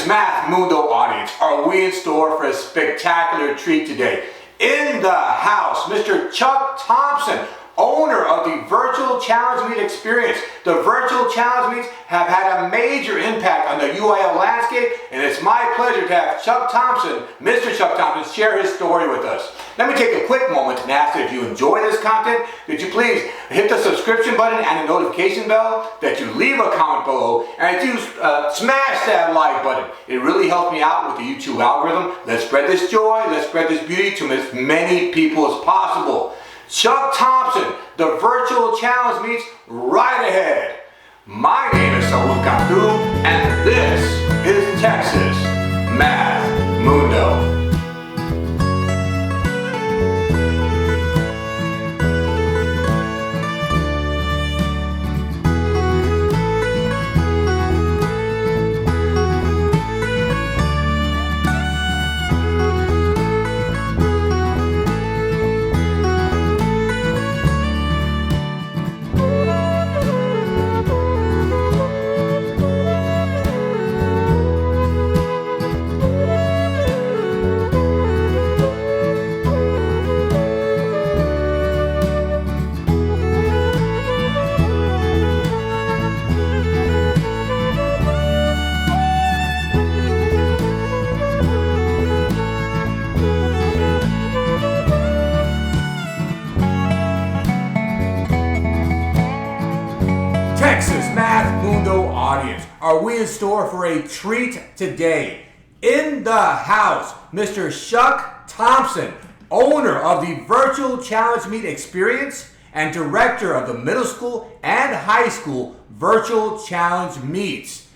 Texas Math Mundo audience, are we in store for a spectacular treat today? In the house, Mr. Chuck Thompson, owner of the Virtual Challenge Meet experience. The Virtual Challenge Meets have had a major impact on the UIL landscape, and it's my pleasure to have Chuck Thompson, Mr. Chuck Thompson, share his story with us. Let me take a quick moment and ask that if you enjoy this content, that you please hit the subscription button and the notification bell, that you leave a comment below, and that you smash that like button. It really helps me out with the YouTube algorithm. Let's spread this joy, let's spread this beauty to as many people as possible. Chuck Thompson, the Virtual Challenge Meets right ahead. My name is Saul Abdul, and this is Texas Math Mundo. Texas Math Mundo audience, are we in store for a treat today? In the house, Mr. Chuck Thompson, owner of the Virtual Challenge Meet experience and director of the middle school and high school Virtual Challenge Meets.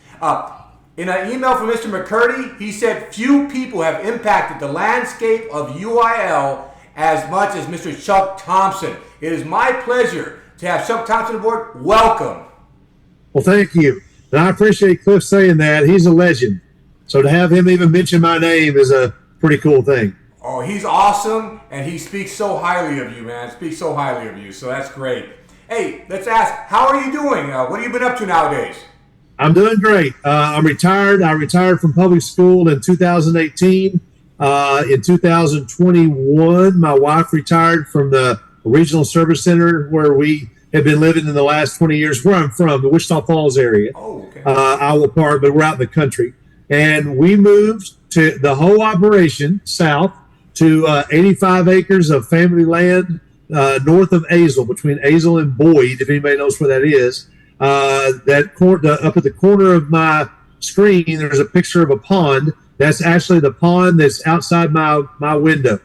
In an email from Mr. McCurdy, he said few people have impacted the landscape of UIL as much as Mr. Chuck Thompson. It is my pleasure to have Chuck Thompson aboard. Welcome. Well, thank you. And I appreciate Cliff saying that. He's a legend. So to have him even mention my name is a pretty cool thing. Oh, he's awesome, and he speaks so highly of you, man. Speaks so highly of you, so that's great. Hey, let's ask, how are you doing? What have you been up to nowadays? I'm doing great. I'm retired. I retired from public school in 2018. In 2021, my wife retired from the Regional Service Center where we have been living in the last 20 years, where I'm from, the Wichita Falls area. Oh, okay. Iowa Park, but we're out in the country. And we moved to the whole operation south to 85 acres of family land north of Azle, between Azle and Boyd, if anybody knows where that is. Up at the corner of my screen, there's a picture of a pond. That's actually the pond that's outside my window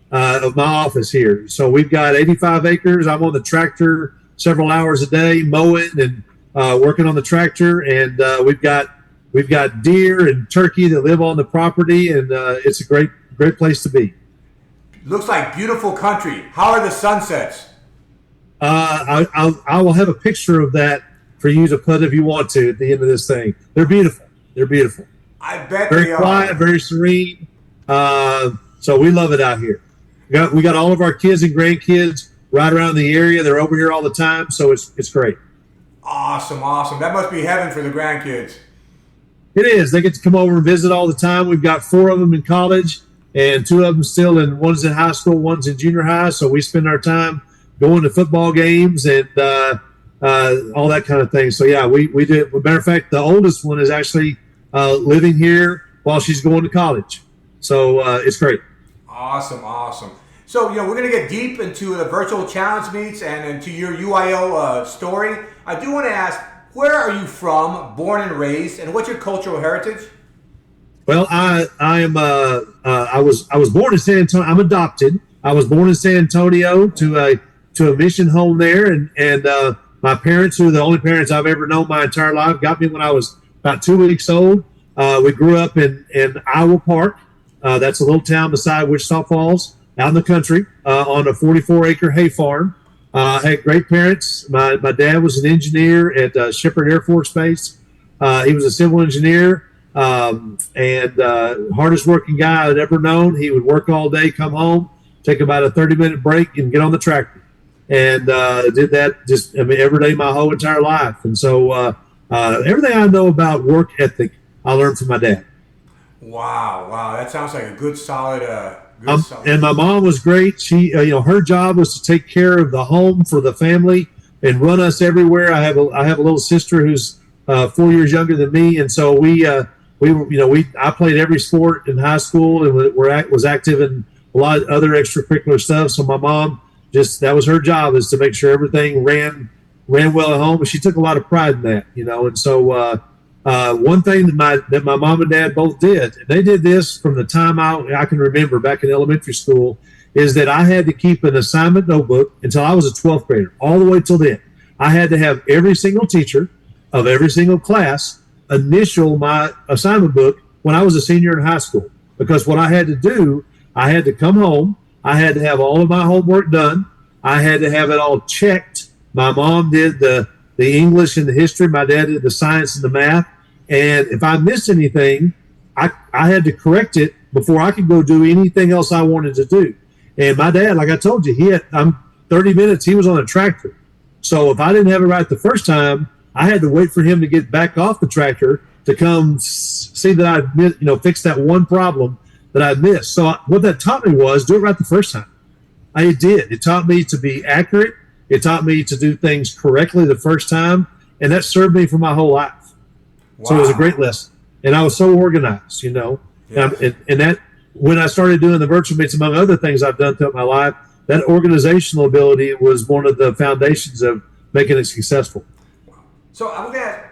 of my office here. So we've got 85 acres. I'm on the tractor several hours a day mowing and working on the tractor, and we've got deer and turkey that live on the property, and it's a great place to be. Looks like beautiful country. How are the sunsets? I will have a picture of that for you to put if you want to at the end of this thing. They're beautiful. They're beautiful. I bet very they quiet, are. very serene. So we love it out here. We got all of our kids and grandkids right around the area. They're over here all the time, so it's great. Awesome, awesome. That must be heaven for the grandkids. It is. They get to come over and visit all the time. We've got 4 of them in college, and 2 of them still one's in high school, one's in junior high. So we spend our time going to football games and all that kind of thing. So yeah, we do. As a matter of fact, the oldest one is actually living here while she's going to college. So it's great. Awesome, awesome. So, we're going to get deep into the Virtual Challenge Meets and into your UIL story. I do want to ask, where are you from, born and raised, and what's your cultural heritage? Well, I was born in San Antonio. I'm adopted. I was born in San Antonio to a mission home there, and my parents, who are the only parents I've ever known my entire life, got me when I was about 2 weeks old. We grew up in Iowa Park. That's a little town beside Wichita Falls, out in the country, on a 44-acre hay farm. Had great parents. My dad was an engineer at Shepherd Air Force Base. He was a civil engineer and hardest working guy I'd ever known. He would work all day, come home, take about a 30-minute break, and get on the tractor. And did that every day my whole entire life. And so everything I know about work ethic, I learned from my dad. Wow, wow, that sounds like a good solid, And my mom was great. She, her job was to take care of the home for the family and run us everywhere. I have a little sister who's 4 years younger than me, and so I played every sport in high school and was active in a lot of other extracurricular stuff. So my mom that was her job, is to make sure everything ran well at home, and she took a lot of pride in that, And so one thing that my mom and dad both did, and they did this from the time I can remember back in elementary school, is that I had to keep an assignment notebook until I was a 12th grader, all the way till then. I had to have every single teacher of every single class initial my assignment book when I was a senior in high school, because what I had to do, I had to come home, I had to have all of my homework done, I had to have it all checked. My mom did the English and the history, my dad did the science and the math, and if I missed anything, I had to correct it before I could go do anything else I wanted to do. And my dad, like I told you, I'm 30 minutes, he was on a tractor. So if I didn't have it right the first time, I had to wait for him to get back off the tractor to come see that I fixed that one problem that I missed. So what that taught me was do it right the first time. I did. It taught me to be accurate. It taught me to do things correctly the first time, and that served me for my whole life. Wow. So it was a great lesson, and I was so organized, Yeah. And that when I started doing the virtual meets, among other things I've done throughout my life, that organizational ability was one of the foundations of making it successful. So I was gonna.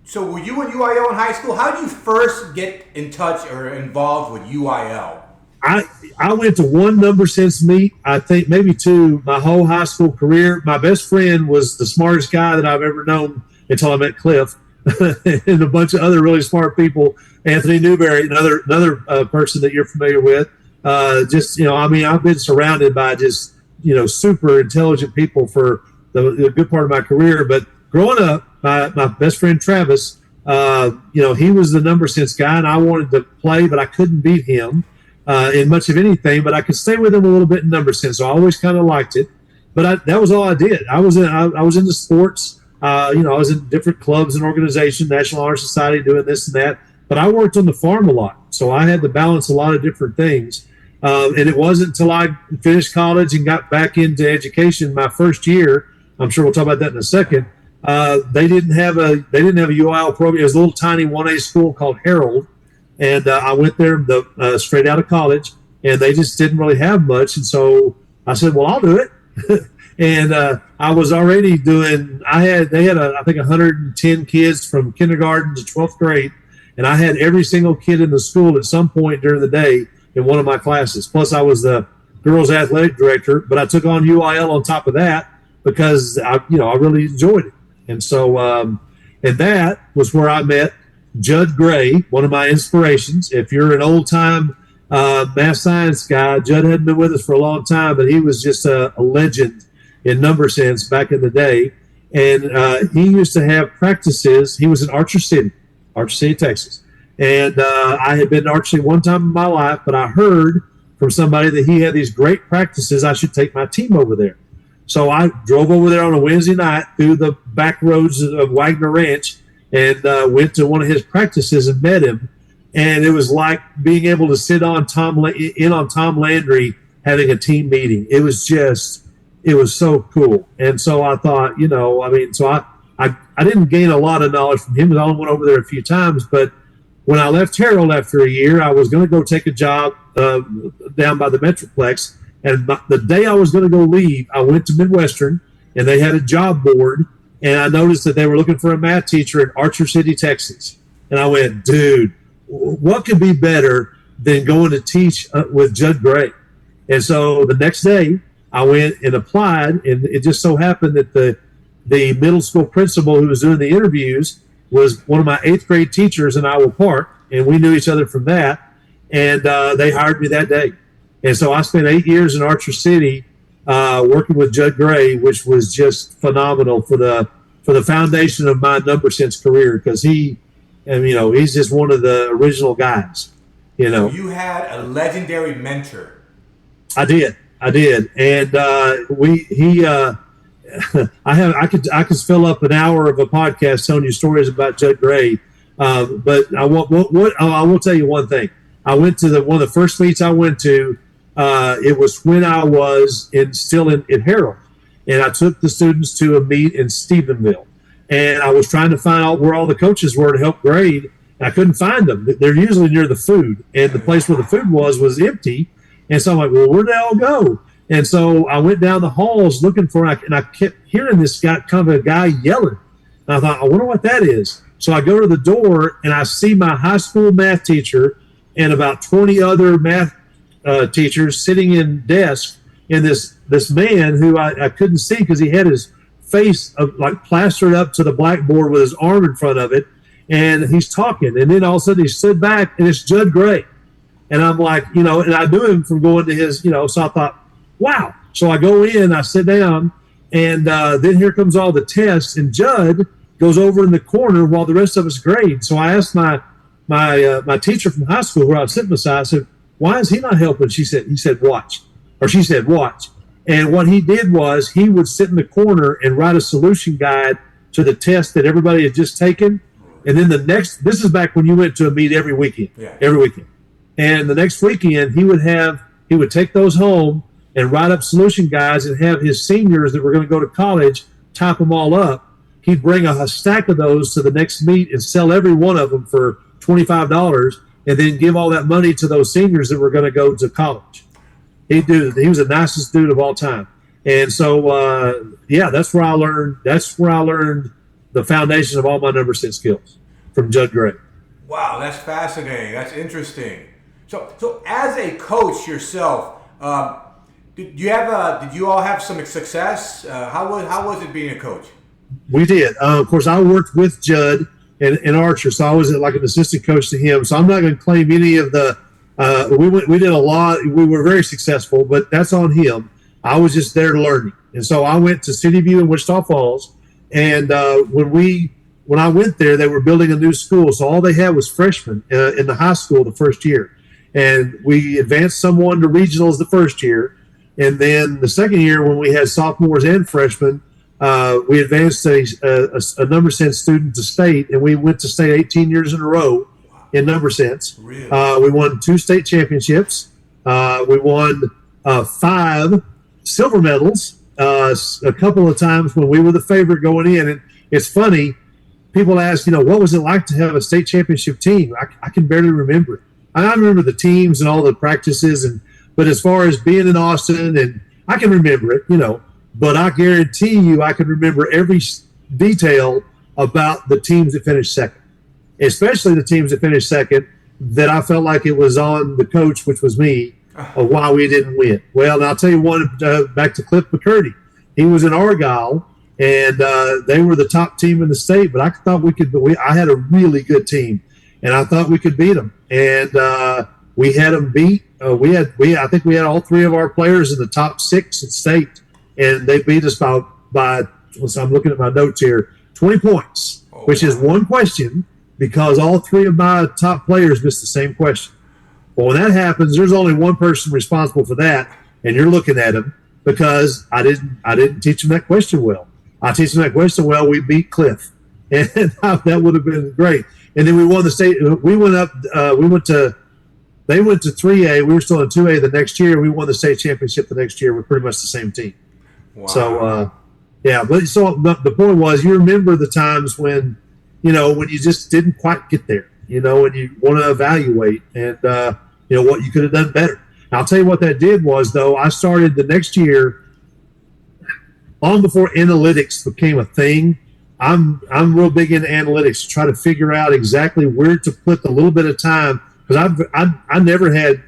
So were you in UIL in high school? How did you first get in touch or involved with UIL? I went to one Number Sense meet, I think maybe two, my whole high school career. My best friend was the smartest guy that I've ever known until I met Cliff and a bunch of other really smart people. Anthony Newberry, another person that you're familiar with. I've been surrounded by just, super intelligent people for the good part of my career. But growing up, my best friend Travis, he was the Number Sense guy, and I wanted to play, but I couldn't beat him in much of anything. But I could stay with him a little bit in Number Sense, so I always kind of liked it. But that was all I did. I was into sports. I was in different clubs and organizations, National Honor Society, doing this and that. But I worked on the farm a lot, so I had to balance a lot of different things. And it wasn't until I finished college and got back into education my first year. I'm sure we'll talk about that in a second. They didn't have a UIL program. It was a little tiny 1A school called Herald, and I went there straight out of college, and they just didn't really have much. And so I said, "Well, I'll do it." And I was already doing. They had I think 110 kids from kindergarten to 12th grade, and I had every single kid in the school at some point during the day in one of my classes. Plus, I was the girls' athletic director, but I took on UIL on top of that because I really enjoyed it. And so, and that was where I met Judd Gray, one of my inspirations. If you're an old time math science guy, Judd hadn't been with us for a long time, but he was just a legend in Number Sense back in the day. And he used to have practices. He was in Archer City, Texas. And I had been to Archer City one time in my life, but I heard from somebody that he had these great practices. I should take my team over there. So I drove over there on a Wednesday night through the back roads of Wagner Ranch and went to one of his practices and met him. And it was like being able to sit on Tom Landry having a team meeting. It was so cool. And so I thought, so I didn't gain a lot of knowledge from him. I only went over there a few times. But when I left Herald after a year, I was going to go take a job down by the Metroplex. And the day I was going to go leave, I went to Midwestern, and they had a job board, and I noticed that they were looking for a math teacher in Archer City, Texas. And I went, dude, what could be better than going to teach with Judd Gray? And so the next day, I went and applied, and it just so happened that the middle school principal who was doing the interviews was one of my 8th grade teachers in Iowa Park, and we knew each other from that, and they hired me that day. And so I spent 8 years in Archer City working with Judd Gray, which was just phenomenal for the foundation of my Number Sense career, because he's just one of the original guys. So you had a legendary mentor. I did, and I could fill up an hour of a podcast telling you stories about Judd Gray, But I will tell you one thing. I went to one of the first meets I went to. It was when I was still in Harold, and I took the students to a meet in Stephenville, and I was trying to find out where all the coaches were to help grade. And I couldn't find them. They're usually near the food, and the place where the food was empty. And so I'm like, well, where'd they all go? And so I went down the halls looking for it, and I kept hearing this guy, kind of a guy yelling. And I thought, I wonder what that is. So I go to the door, and I see my high school math teacher and about 20 other math teachers sitting in desks, and this man who I couldn't see because he had his face like plastered up to the blackboard with his arm in front of it, and he's talking. And then all of a sudden he stood back, and it's Judd Gray. And I'm like, and I knew him from going to his, so I thought, wow. So I go in, I sit down, and then here comes all the tests, and Judd goes over in the corner while the rest of us grade. So I asked my teacher from high school where I was sitting beside, I said, why is he not helping? He said, watch. And what he did was he would sit in the corner and write a solution guide to the test that everybody had just taken. And then this is back when you went to a meet every weekend. And the next weekend he would take those home and write up solution guides and have his seniors that were going to go to college type them all up. He'd bring a stack of those to the next meet and sell every one of them for $25, and then give all that money to those seniors that were going to go to college. He was the nicest dude of all time. And so, that's where I learned the foundation of all my number sense skills from Judd Gray. Wow, that's fascinating. That's interesting. So as a coach yourself, did you all have some success? How was it being a coach? We did. Of course, I worked with Judd and Archer, so I was like an assistant coach to him. So I'm not going to claim any of the. We did a lot. We were very successful, but that's on him. I was just there learning, and so I went to City View in Wichita Falls, and when I went there, they were building a new school, so all they had was freshmen in the high school the first year, and we advanced someone to regionals the first year, and then the second year when we had sophomores and freshmen. We advanced a number sense student to state, and we went to state 18 years in a row in number sense. Really? We won 2 state championships. We won 5 silver medals a couple of times when we were the favorite going in. And it's funny, people ask, what was it like to have a state championship team? I can barely remember it. I remember the teams and all the practices, but as far as being in Austin, and I can remember it, But I guarantee you I can remember every detail about the teams that finished second, especially the teams that finished second that I felt like it was on the coach, which was me, of why we didn't win. Well, and I'll tell you one, back to Cliff McCurdy. He was in Argyle, and they were the top team in the state, but I thought I had a really good team, and I thought we could beat them. And we had them beat. I think we had all 3 of our players in the top 6 in state. And they beat us by I'm looking at my notes here, 20 points, which is one question because all 3 of my top players missed the same question. Well, when that happens, there's only one person responsible for that, and you're looking at him because I didn't teach him that question well. I teach him that question well. We beat Cliff, and that would have been great. And then we won the state. We went up. They went to 3A. We were still in 2A the next year. We won the state championship the next year with pretty much the same team. Wow. So, but the point was, you remember the times when you just didn't quite get there, and you want to evaluate and, what you could have done better. And I'll tell you what that did was, though, I started the next year, long before analytics became a thing. I'm real big into analytics to try to figure out exactly where to put the little bit of time, because I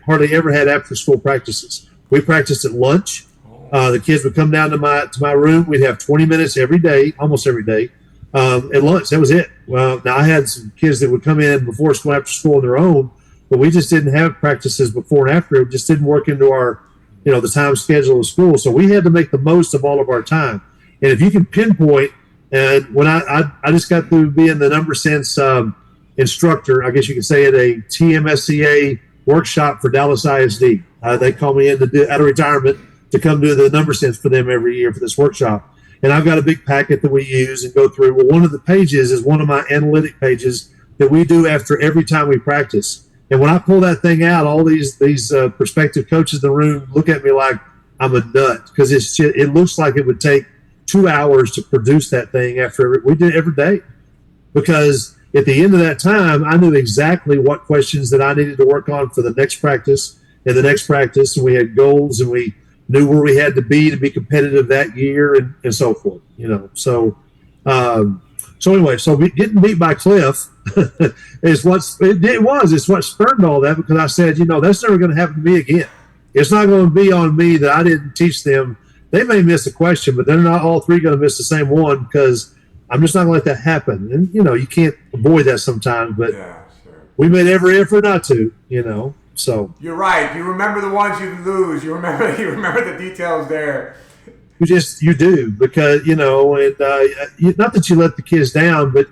hardly ever had after school practices. We practiced at lunch. The kids would come down to my room. We'd have 20 minutes every day, almost every day, at lunch. That was it. Well, now I had some kids that would come in before school, after school on their own, but we just didn't have practices before and after. It just didn't work into our, the time schedule of school. So we had to make the most of all of our time. And if you can pinpoint, and when I just got through being the number sense instructor, I guess you could say, at a TMSCA workshop for Dallas ISD. They called me in out of retirement to come do the number sense for them every year for this workshop. And I've got a big packet that we use and go through. Well, one of the pages is one of my analytic pages that we do after every time we practice. And when I pull that thing out, all these prospective coaches in the room look at me like I'm a nut, because it looks like it would take 2 hours to produce that thing we did it every day. Because at the end of that time, I knew exactly what questions that I needed to work on for the next practice and the next practice. And we had goals, and we knew where we had to be competitive that year, and so forth, So anyway, getting beat by Cliff it's what spurred all that, because I said, that's never going to happen to me again. It's not going to be on me that I didn't teach them. They may miss a question, but they're not all three going to miss the same one, because I'm just not going to let that happen. And, you can't avoid that sometimes, but yeah, sure. We made every effort not to, so. You're right. You remember the ones you lose. You remember the details there. You do, because, and not that you let the kids down, but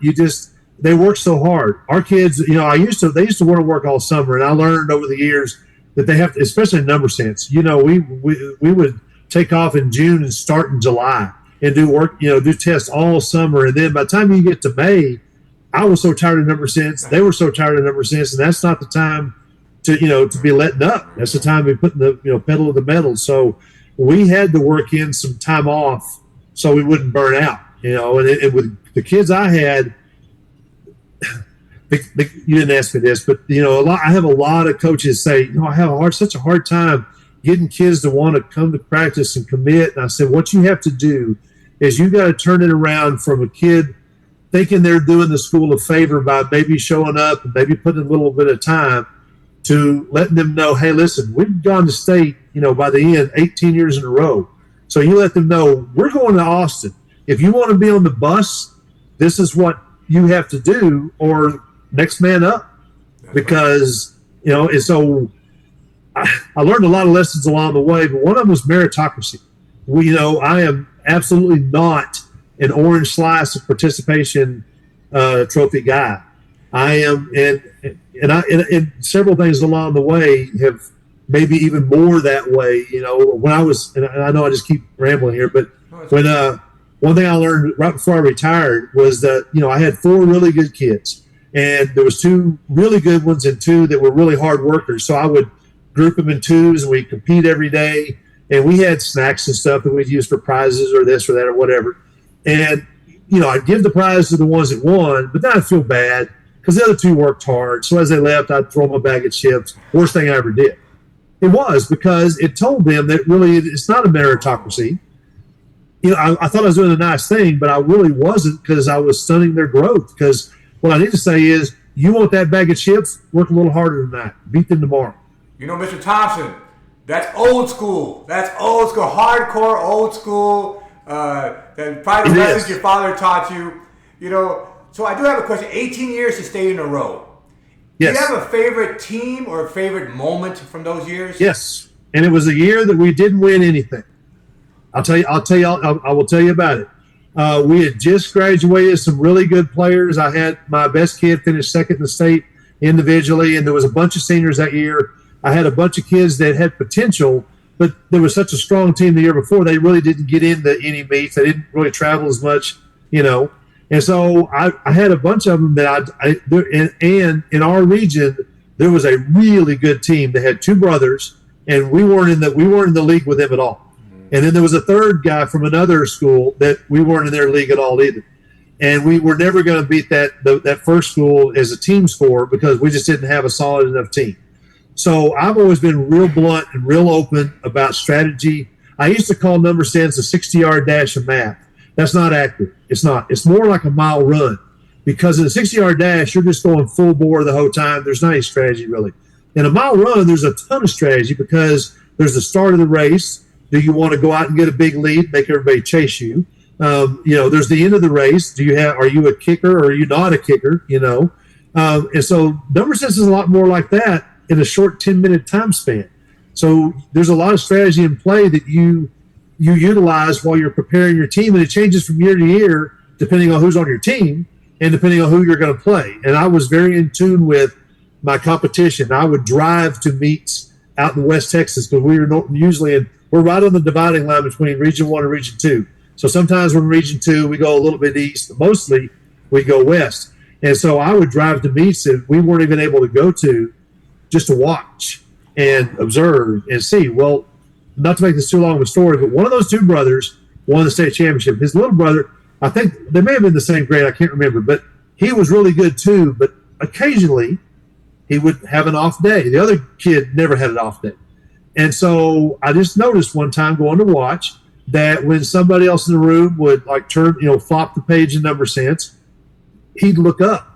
they work so hard. Our kids, they used to want to work all summer, and I learned over the years that they have to, especially in number sense, we would take off in June and start in July and do work, do tests all summer. And then by the time you get to May, I was so tired of number sense. They were so tired of number sense. And that's not the time to be letting up. That's the time to be putting the, pedal to the metal. So we had to work in some time off so we wouldn't burn out, and with the kids I had, you didn't ask me this, but I have a lot of coaches say, I have such a hard time getting kids to want to come to practice and commit. And I said, what you have to do is you got to turn it around from a kid thinking they're doing the school a favor by maybe showing up and maybe putting a little bit of time, to letting them know, hey, listen, we've gone to state, by the end, 18 years in a row. So you let them know, we're going to Austin. If you want to be on the bus, this is what you have to do, or next man up. Because, and so I learned a lot of lessons along the way, but one of them was meritocracy. I am absolutely not an orange slice of participation trophy guy. I am, and several things along the way have maybe even more that way. When I was, and I know I just keep rambling here, but when one thing I learned right before I retired was that I had 4 really good kids, and there was 2 really good ones and 2 that were really hard workers. So I would group them in 2s, and we'd compete every day, and we had snacks and stuff that we'd use for prizes or this or that or whatever. And I'd give the prize to the ones that won, but then I'd feel bad because the other 2 worked hard. So as they left, I'd throw them a bag of chips. Worst thing I ever did. It was, because it told them that really it's not a meritocracy. I thought I was doing a nice thing, but I really wasn't, because I was stunning their growth. Because what I need to say is, you want that bag of chips, work a little harder than that. Beat them tomorrow. Mr. Thompson, that's old school. That's old school, hardcore old school. That probably the lessons your father taught you. So I do have a question. 18 years to stay in a row. Yes. Do you have a favorite team or a favorite moment from those years? Yes. And it was a year that we didn't win anything. I will tell you about it. We had just graduated some really good players. I had my best kid finish second in the state individually, and there was a bunch of seniors that year. I had a bunch of kids that had potential, but there was such a strong team the year before, they really didn't get into any meets. They didn't really travel as much, And so I had a bunch of them that and in our region, there was a really good team that had 2 brothers, and we weren't in the league with them at all. And then there was a third guy from another school that we weren't in their league at all either. And we were never going to beat that first school as a team score, because we just didn't have a solid enough team. So I've always been real blunt and real open about strategy. I used to call number sense a 60-yard dash of math. That's not accurate. It's not. It's more like a mile run, because in a 60-yard dash, you're just going full bore the whole time. There's not any strategy really. In a mile run, there's a ton of strategy, because there's the start of the race. Do you want to go out and get a big lead, make everybody chase you? There's the end of the race. Are you a kicker or are you not a kicker? And so number sense is a lot more like that in a short 10-minute time span. So there's a lot of strategy in play that you utilize while you're preparing your team, and it changes from year to year depending on who's on your team and depending on who you're going to play. And I was very in tune with my competition. I would drive to meets out in West Texas, because we're right on the dividing line between Region 1 and Region 2. So sometimes we're in Region 2, we go a little bit east, but mostly we go west. And so I would drive to meets that we weren't even able to go to just to watch and observe and see. Well, not to make this too long of a story, but one of those two brothers won the state championship. His little brother, I think they may have been the same grade, I can't remember, but he was really good too. But occasionally he would have an off day. The other kid never had an off day. And so I just noticed one time going to watch that when somebody else in the room would like turn, flop the page in Number Sense, he'd look up.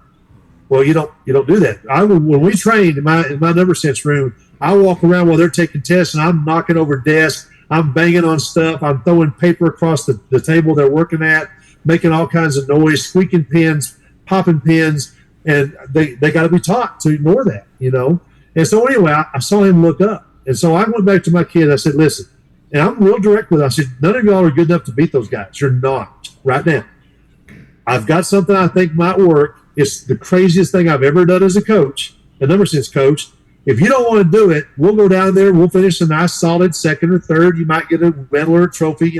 Well, you don't do that. When we trained in my Number Sense room, I walk around while they're taking tests and I'm knocking over desks, I'm banging on stuff, I'm throwing paper across the table they're working at, making all kinds of noise, squeaking pins, popping pins, and they got to be taught to ignore that, And so anyway, I saw him look up. And so I went back to my kid. I said, listen, and I'm real direct with it. I said, none of y'all are good enough to beat those guys. You're not right now. I've got something I think might work. It's the craziest thing I've ever done as a coach, a Number Sense coach. If you don't want to do it, we'll go down there. We'll finish a nice solid second or third. You might get a medal or a trophy,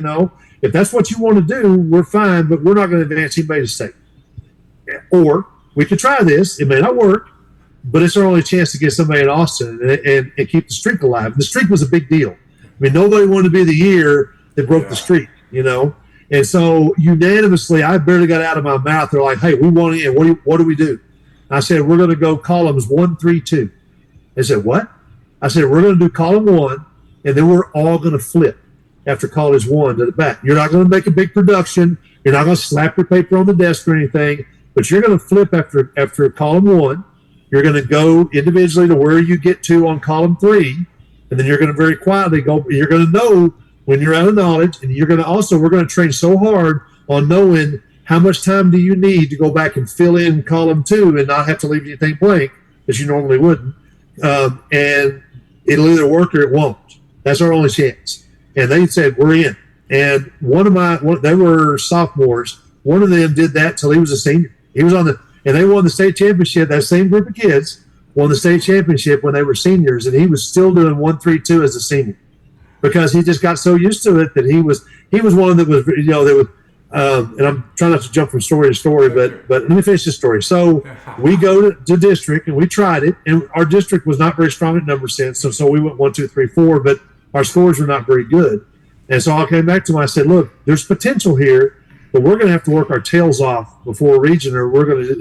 If that's what you want to do, we're fine, but we're not going to advance anybody to state. Or we could try this. It may not work, but it's our only chance to get somebody in Austin and keep the streak alive. The streak was a big deal. I mean, nobody wanted to be the year that broke the streak, And so unanimously, I barely got out of my mouth. They're like, hey, we want to in. What do we do? I said, we're going to go columns 1, 3, 2. They said, what? I said, we're going to do column 1, and then we're all going to flip after college 1 to the back. You're not going to make a big production. You're not going to slap your paper on the desk or anything, but you're going to flip after column 1. You're going to go individually to where you get to on column 3, and then you're going to very quietly go. You're going to know when you're out of knowledge, and we're going to train so hard on knowing how much time do you need to go back and fill in column 2 and not have to leave anything blank as you normally wouldn't. And it'll either work or it won't. That's our only chance. And they said, we're in. And they were sophomores. One of them did that till he was a senior. He was and they won the state championship. That same group of kids won the state championship when they were seniors, and he was still doing 1, 3, 2 as a senior because he just got so used to it that he was one that was, and I'm trying not to jump from story to story, but let me finish this story. So we go to district and we tried it, and our district was not very strong at Number Sense. So we went 1, 2, 3, 4, but our scores were not very good. And so I came back to him. I said, look, there's potential here, but we're going to have to work our tails off before region, or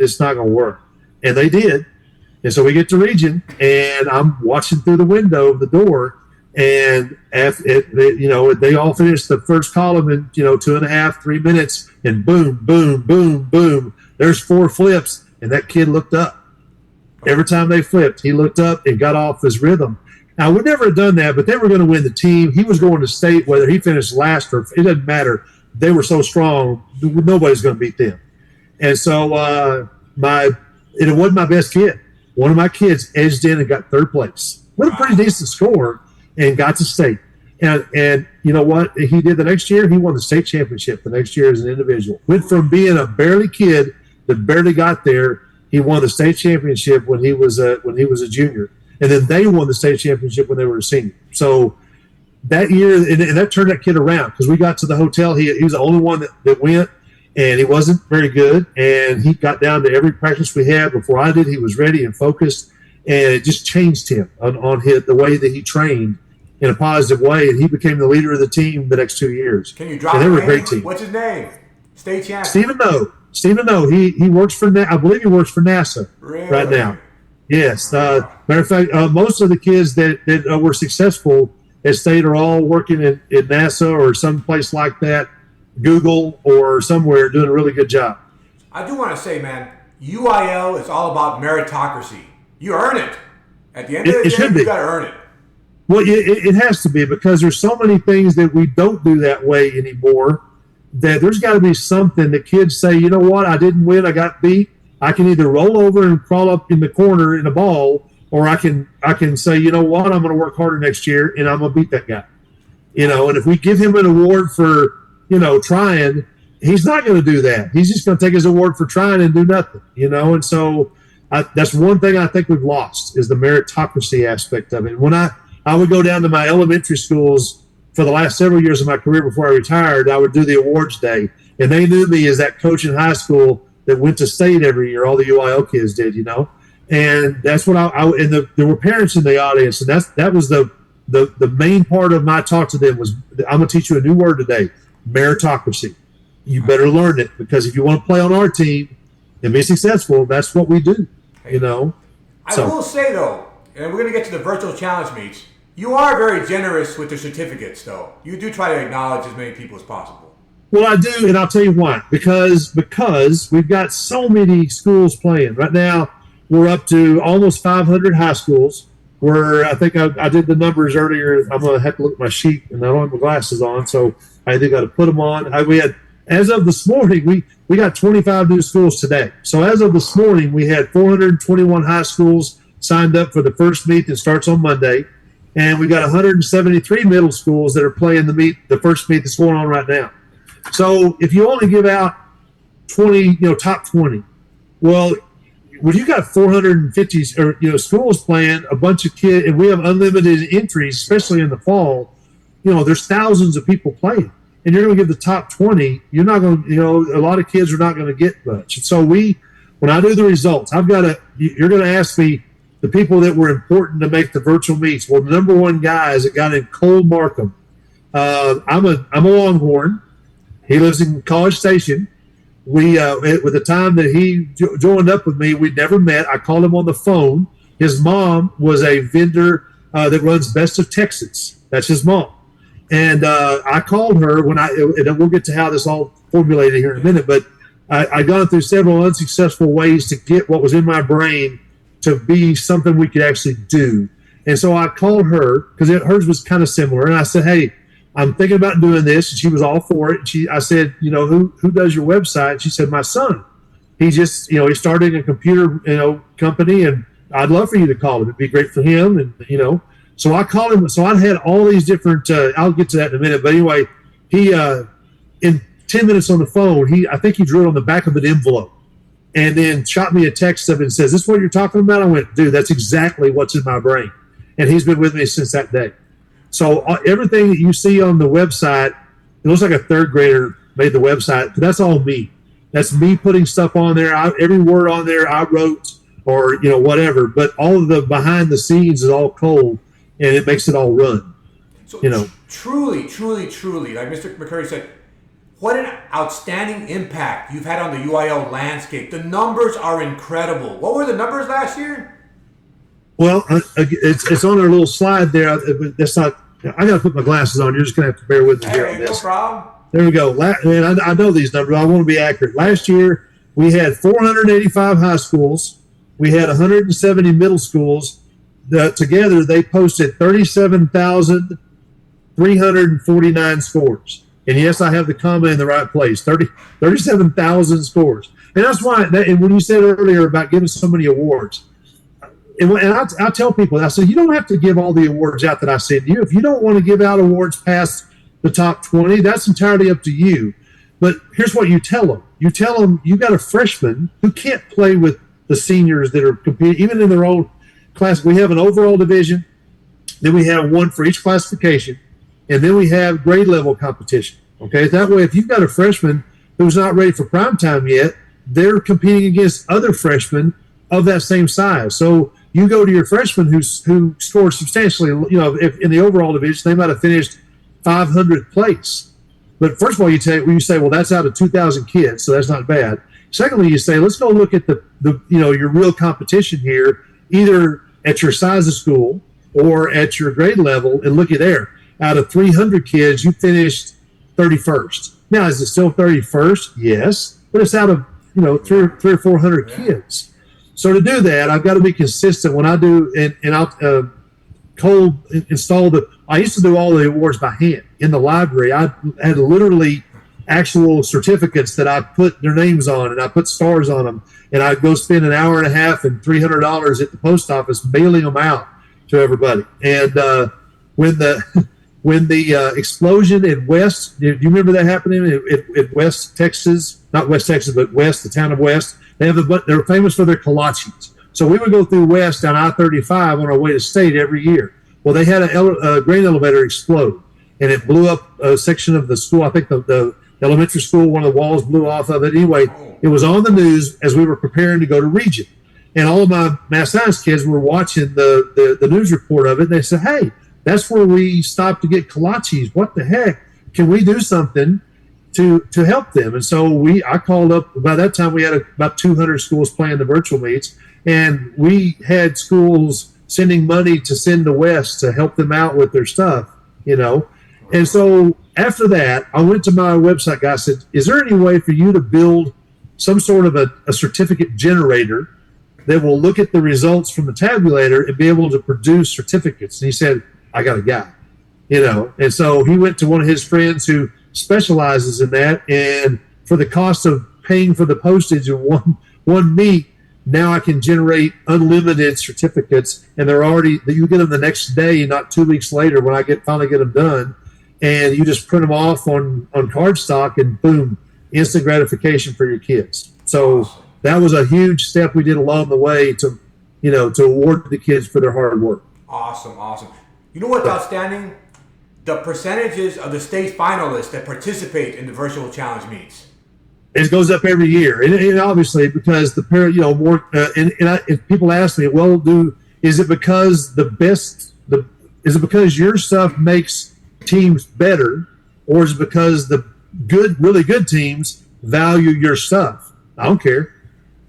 it's not going to work. And they did. And so we get to region, and I'm watching through the window of the door, and they all finished the first column in 2.5, 3 minutes, and boom, boom, boom, boom. There's 4 flips, and that kid looked up. Every time they flipped, he looked up and got off his rhythm. Now, I would never have done that, but they were going to win the team. He was going to state, whether he finished last or it doesn't matter. They were so strong, nobody's going to beat them. And so it wasn't my best kid. One of my kids edged in and got 3rd place with a pretty decent score and got to state. And you know what he did the next year? He won the state championship the next year as an individual. Went from being a barely kid that barely got there. He won the state championship when he was a junior. And then they won the state championship when they were a senior. So that year, and that turned that kid around because we got to the hotel. He was the only one that went, and he wasn't very good. And he got down to every practice we had before I did. He was ready and focused, and it just changed him on the way that he trained in a positive way. And he became the leader of the team the next 2 years. Can you drop and they were a a great team. What's his name? State champion. Stephen No. He works for I believe he works for NASA right now. Yes. Matter of fact, most of the kids that were successful at state are all working at NASA or some place like that, Google or somewhere, doing a really good job. I do want to say, man, UIL is all about meritocracy. You earn it. At the end of the day, you got to earn it. Well, it has to be, because there's so many things that we don't do that way anymore, that there's got to be something that kids say, you know what, I didn't win, I got beat. I can either roll over and crawl up in the corner in a ball, or I can say, you know what, I'm going to work harder next year and I'm going to beat that guy. And if we give him an award for, trying, he's not going to do that. He's just going to take his award for trying and do nothing, And so that's one thing I think we've lost, is the meritocracy aspect of it. When I would go down to my elementary schools for the last several years of my career before I retired, I would do the awards day. And they knew me as that coach in high school that went to state every year. All the UIL kids did, you know, and that's what there were parents in the audience, and that was the main part of my talk to them was, I'm going to teach you a new word today, meritocracy. You better learn it, because if you want to play on our team and be successful, that's what we do, you know. I will say, though, and we're going to get to the virtual challenge meets, you are very generous with the certificates, though. You do try to acknowledge as many people as possible. Well, I do, and I'll tell you why. Because we've got so many schools playing. Right now, we're up to almost 500 high schools. I think I did the numbers earlier. I'm going to have to look at my sheet, and I don't have my glasses on, so I think I got to put them on. As of this morning, we got 25 new schools today. So as of this morning, we had 421 high schools signed up for the first meet that starts on Monday. And we got 173 middle schools that are playing the first meet that's going on right now. So if you only give out 20, top 20, well, when you got 450 schools playing, a bunch of kids, and we have unlimited entries, especially in the fall, there's thousands of people playing. And you're going to give the top 20, you're not going to, a lot of kids are not going to get much. And so when I do the results, you're going to ask me the people that were important to make the virtual meets. Well, the number one guy is a guy named Cole Markham. I'm a Longhorn. He lives in College Station. With the time that he joined up with me, we'd never met. I called him on the phone. His mom was a vendor that runs Best of Texas. That's his mom. And I called her and we'll get to how this all formulated here in a minute, but I gone through several unsuccessful ways to get what was in my brain to be something we could actually do. And so I called her, because hers was kind of similar. And I said, hey, I'm thinking about doing this. And she was all for it. I said, who does your website? And she said, my son. He just, he's starting a computer, company, and I'd love for you to call him. It'd be great for him. And, so I called him. So I had all these different, I'll get to that in a minute. But anyway, he, in 10 minutes on the phone, I think he drew it on the back of an envelope and then shot me a text of it and says, "This is what you're talking about?" I went, "Dude, that's exactly what's in my brain." And he's been with me since that day. So everything that you see on the website, it looks like a third grader made the website, but that's all me. That's me putting stuff on there. Every word on there I wrote, or whatever. But all of the behind the scenes is all Cole, and it makes it all run. So truly, like Mr. McCurry said, what an outstanding impact you've had on the UIL landscape. The numbers are incredible. What were the numbers last year? Well, it's on our little slide there. That's not. I got to put my glasses on. You're just going to have to bear with me here on this. No problem. There we go. And I know these numbers. I want to be accurate. Last year, we had 485 high schools. We had 170 middle schools. Together, they posted 37,349 scores. And yes, I have the comma in the right place. 37,000 scores. And that's why, and when you said earlier about giving so many awards, and I tell people, I say, you don't have to give all the awards out that I send you. If you don't want to give out awards past the top 20, that's entirely up to you. But here's what you tell them. You tell them you got a freshman who can't play with the seniors that are competing, even in their own class. We have an overall division. Then we have one for each classification. And then we have grade level competition. Okay, that way, if you've got a freshman who's not ready for prime time yet, they're competing against other freshmen of that same size. So you go to your freshman who scored substantially. If in the overall division they might have finished 500th place. But first of all, you say, well, that's out of 2,000 kids, so that's not bad. Secondly, you say, let's go look at the your real competition here, either at your size of school or at your grade level, and look at there. Out of 300 kids, you finished 31st. Now, is it still 31st? Yes, but it's out of 300 or 400 kids. So to do that, I've got to be consistent when I do, and I'll Cole installed I used to do all the awards by hand in the library. I had literally actual certificates that I put their names on, and I put stars on them, and I'd go spend an hour and a half and $300 at the post office mailing them out to everybody. And when the explosion in West, do you remember that happening in West Texas? Not West Texas, but West, the town of West. They're famous for their kolaches. So we would go through West on I-35 on our way to state every year. Well, they had a grain elevator explode, and it blew up a section of the school. I think the elementary school. One of the walls blew off of it. Anyway, it was on the news as we were preparing to go to Region. And all of my math science kids were watching the news report of it. And they said, hey, that's where we stopped to get kolaches. What the heck? Can we do something to help them? And so I called up. By that time, we had about 200 schools playing the virtual meets. And we had schools sending money to Send to West to help them out with their stuff, And so after that, I went to my website guy. I said, is there any way for you to build some sort of a certificate generator that will look at the results from the tabulator and be able to produce certificates? And he said, I got a guy, And so he went to one of his friends who specializes in that. And for the cost of paying for the postage of one meet, now I can generate unlimited certificates, and you get them the next day, not 2 weeks later when I finally get them done, and you just print them off on cardstock, and boom, instant gratification for your kids. So that was a huge step we did along the way to award the kids for their hard work. Awesome. You know what's outstanding? The percentages of the state finalists that participate in the virtual challenge meets. It goes up every year, and obviously because the parent, more. If people ask me, well, is it because is it because your stuff makes teams better, or is it because the really good teams value your stuff? I don't care.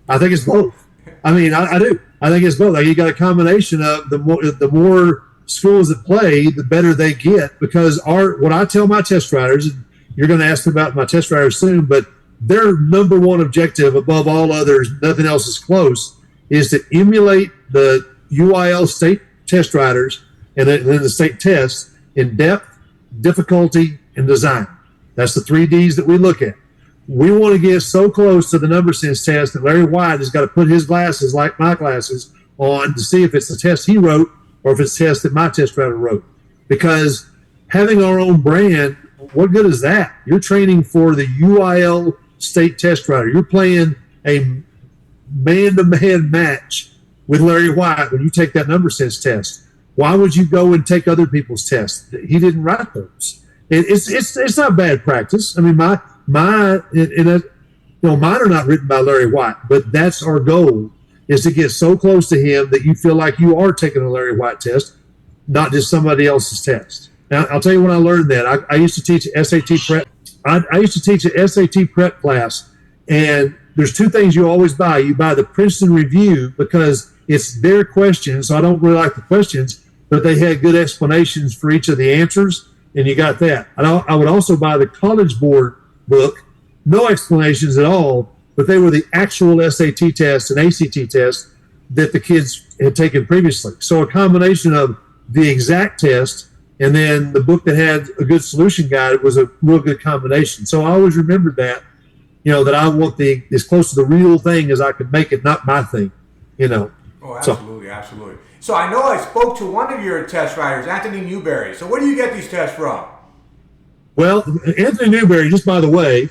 I think it's both. I mean, I do. I think it's both. Like, you got a combination of the more schools that play, the better they get. Because what I tell my test writers, and you're going to ask me about my test writers soon, but their number one objective above all others, nothing else is close, is to emulate the UIL state test writers and then the state tests in depth, difficulty, and design. That's the 3 Ds that we look at. We want to get so close to the number sense test that Larry White has got to put his glasses, like my glasses, on to see if it's the test he wrote or if it's the test that my test writer wrote. Because having our own brand, what good is that? You're training for the UIL state test writer. You're playing a man-to-man match with Larry White when you take that number sense test. Why would you go and take other people's tests? He didn't write those. It's not bad practice. I mean, mine are not written by Larry White, but that's our goal, is to get so close to him that you feel like you are taking a Larry White test, not just somebody else's test. Now, I'll tell you when I learned that. I used to teach SAT prep. I used to teach an SAT prep class, and there's two things you always buy. You buy the Princeton Review because it's their questions, so I don't really like the questions, but they had good explanations for each of the answers, and you got that. I would also buy the College Board book, no explanations at all, but they were the actual SAT test and ACT test that the kids had taken previously. So a combination of the exact test and then the book that had a good solution guide was a real good combination. So I always remembered that, that I want as close to the real thing as I could make it, not my thing, Oh, absolutely. So I know I spoke to one of your test writers, Anthony Newberry. So where do you get these tests from? Well, Anthony Newberry, just by the way,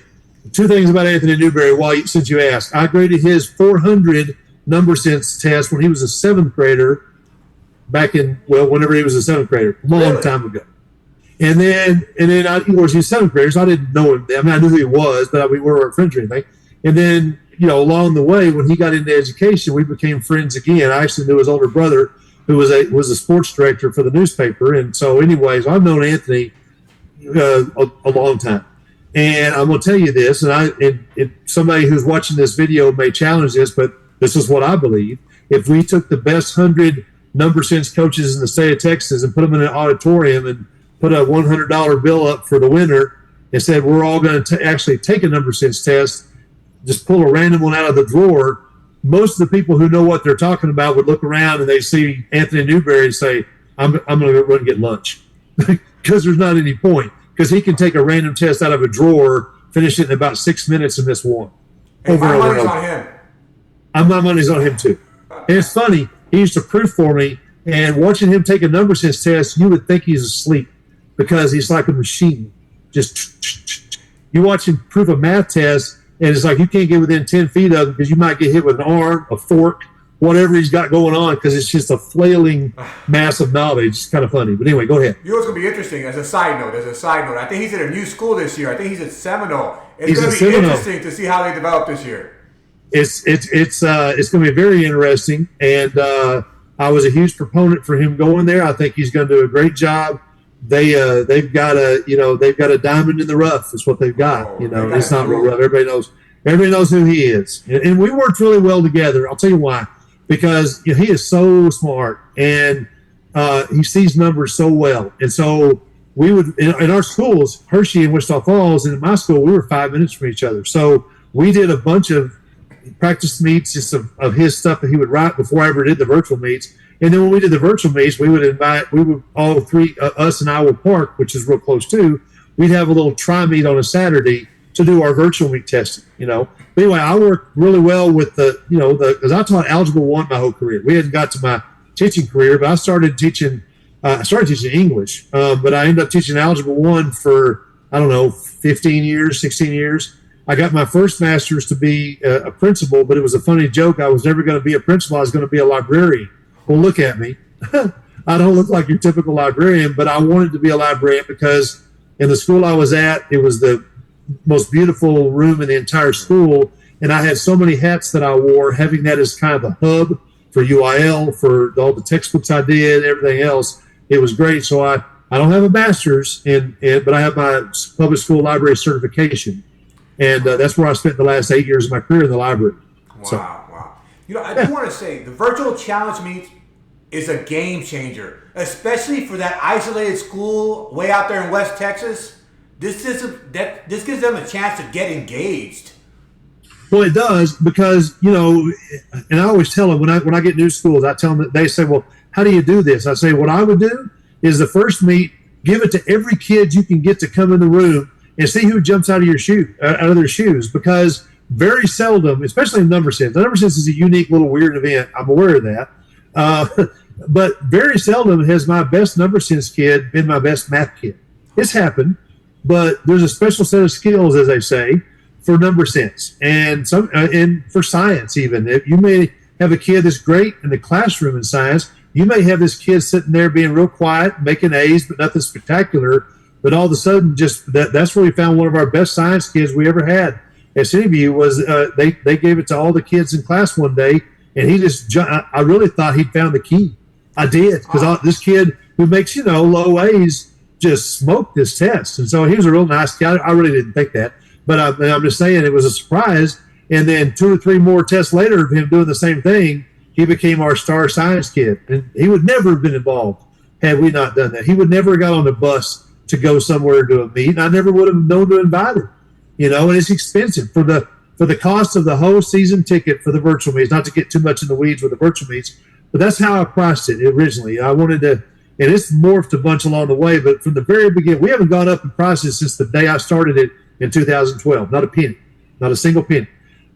two things about Anthony Newberry since you asked. I graded his 400 number sense test when he was a seventh grader whenever he was a seventh grader, a long time ago. And then of course, he's seventh grader, so I didn't know him. I mean, I knew who he was, but we weren't friends or anything. And then, along the way, when he got into education, we became friends again. I actually knew his older brother, who was a sports director for the newspaper. And so anyways, I've known Anthony a long time. And I'm going to tell you this, and somebody who's watching this video may challenge this, but this is what I believe. If we took the best 100 number sense coaches in the state of Texas and put them in an auditorium and put a $100 bill up for the winner and said, we're all going to actually take a number sense test, just pull a random one out of the drawer, most of the people who know what they're talking about would look around and they see Anthony Newberry and say, I'm going to go run and get lunch because there's not any point, because he can take a random test out of a drawer, finish it in about 6 minutes and miss one. Hey, my money's on him. My money's on him too. And it's funny, he used to proof for me, and watching him take a number sense test, you would think he's asleep because he's like a machine. Just you watch him proof a math test, and it's like you can't get within 10 feet of him because you might get hit with an arm, a fork, whatever he's got going on, because it's just a flailing mass of knowledge. It's kind of funny. But anyway, go ahead. You know what's going to be interesting as a side note, I think he's at a new school this year. I think he's at Seminole. It's going to be interesting to see how they develop this year. It's going to be very interesting, and I was a huge proponent for him going there. I think he's going to do a great job. They've got a diamond in the rough. Is what they've got. It's not real rough. Everybody knows who he is, and we worked really well together. I'll tell you why, because he is so smart and he sees numbers so well, and so we would in our schools, Hershey and Wichita Falls, and in my school, we were 5 minutes from each other. So we did a bunch of practice meets just of his stuff that he would write before I ever did the virtual meets. And then when we did the virtual meets, we would all three, us and Iowa Park, which is real close too. We'd have a little tri-meet on a Saturday to do our virtual meet testing, But anyway, I worked really well with because I taught Algebra 1 my whole career. We hadn't got to my teaching career, but I started teaching English, but I ended up teaching Algebra 1 for, 15 years, 16 years. I got my first master's to be a principal, but it was a funny joke. I was never going to be a principal. I was going to be a librarian. Well, look at me. I don't look like your typical librarian, but I wanted to be a librarian because in the school I was at, it was the most beautiful room in the entire school. And I had so many hats that I wore, having that as kind of the hub for UIL, for all the textbooks I did, everything else. It was great. So I don't have a master's, but I have my public school library certification. And that's where I spent the last 8 years of my career in the library. Wow. I do want to say the virtual challenge meet is a game changer, especially for that isolated school way out there in West Texas. This gives them a chance to get engaged. Well, it does because, and I always tell them when I get new schools, I tell them that they say, well, how do you do this? I say, what I would do is the first meet, give it to every kid you can get to come in the room and see who jumps out of their shoes, because very seldom, especially in Number Sense. Number Sense is a unique little weird event. I'm aware of that. But very seldom has my best Number Sense kid been my best math kid. It's happened, but there's a special set of skills, as they say, for Number Sense and for science even. If you may have a kid that's great in the classroom in science, you may have this kid sitting there being real quiet, making A's, but nothing spectacular. But all of a sudden, just that's where we found one of our best science kids we ever had at CityView. Was they gave it to all the kids in class one day, and he just I really thought he'd found the key. I did, because this kid who makes low A's just smoked this test, and so he was a real nice guy. I really didn't think that, but I'm just saying it was a surprise. And then 2 or 3 more tests later of him doing the same thing, he became our star science kid, and he would never have been involved had we not done that. He would never have got on the bus to go somewhere to a meet, and I never would have known to invite him. And it's expensive for the cost of the whole season ticket for the virtual meets. Not to get too much in the weeds with the virtual meets, but that's how I priced it originally. I wanted to, and it's morphed a bunch along the way, but from the very beginning, we haven't gone up in prices since the day I started it in 2012. Not a penny, not a single penny,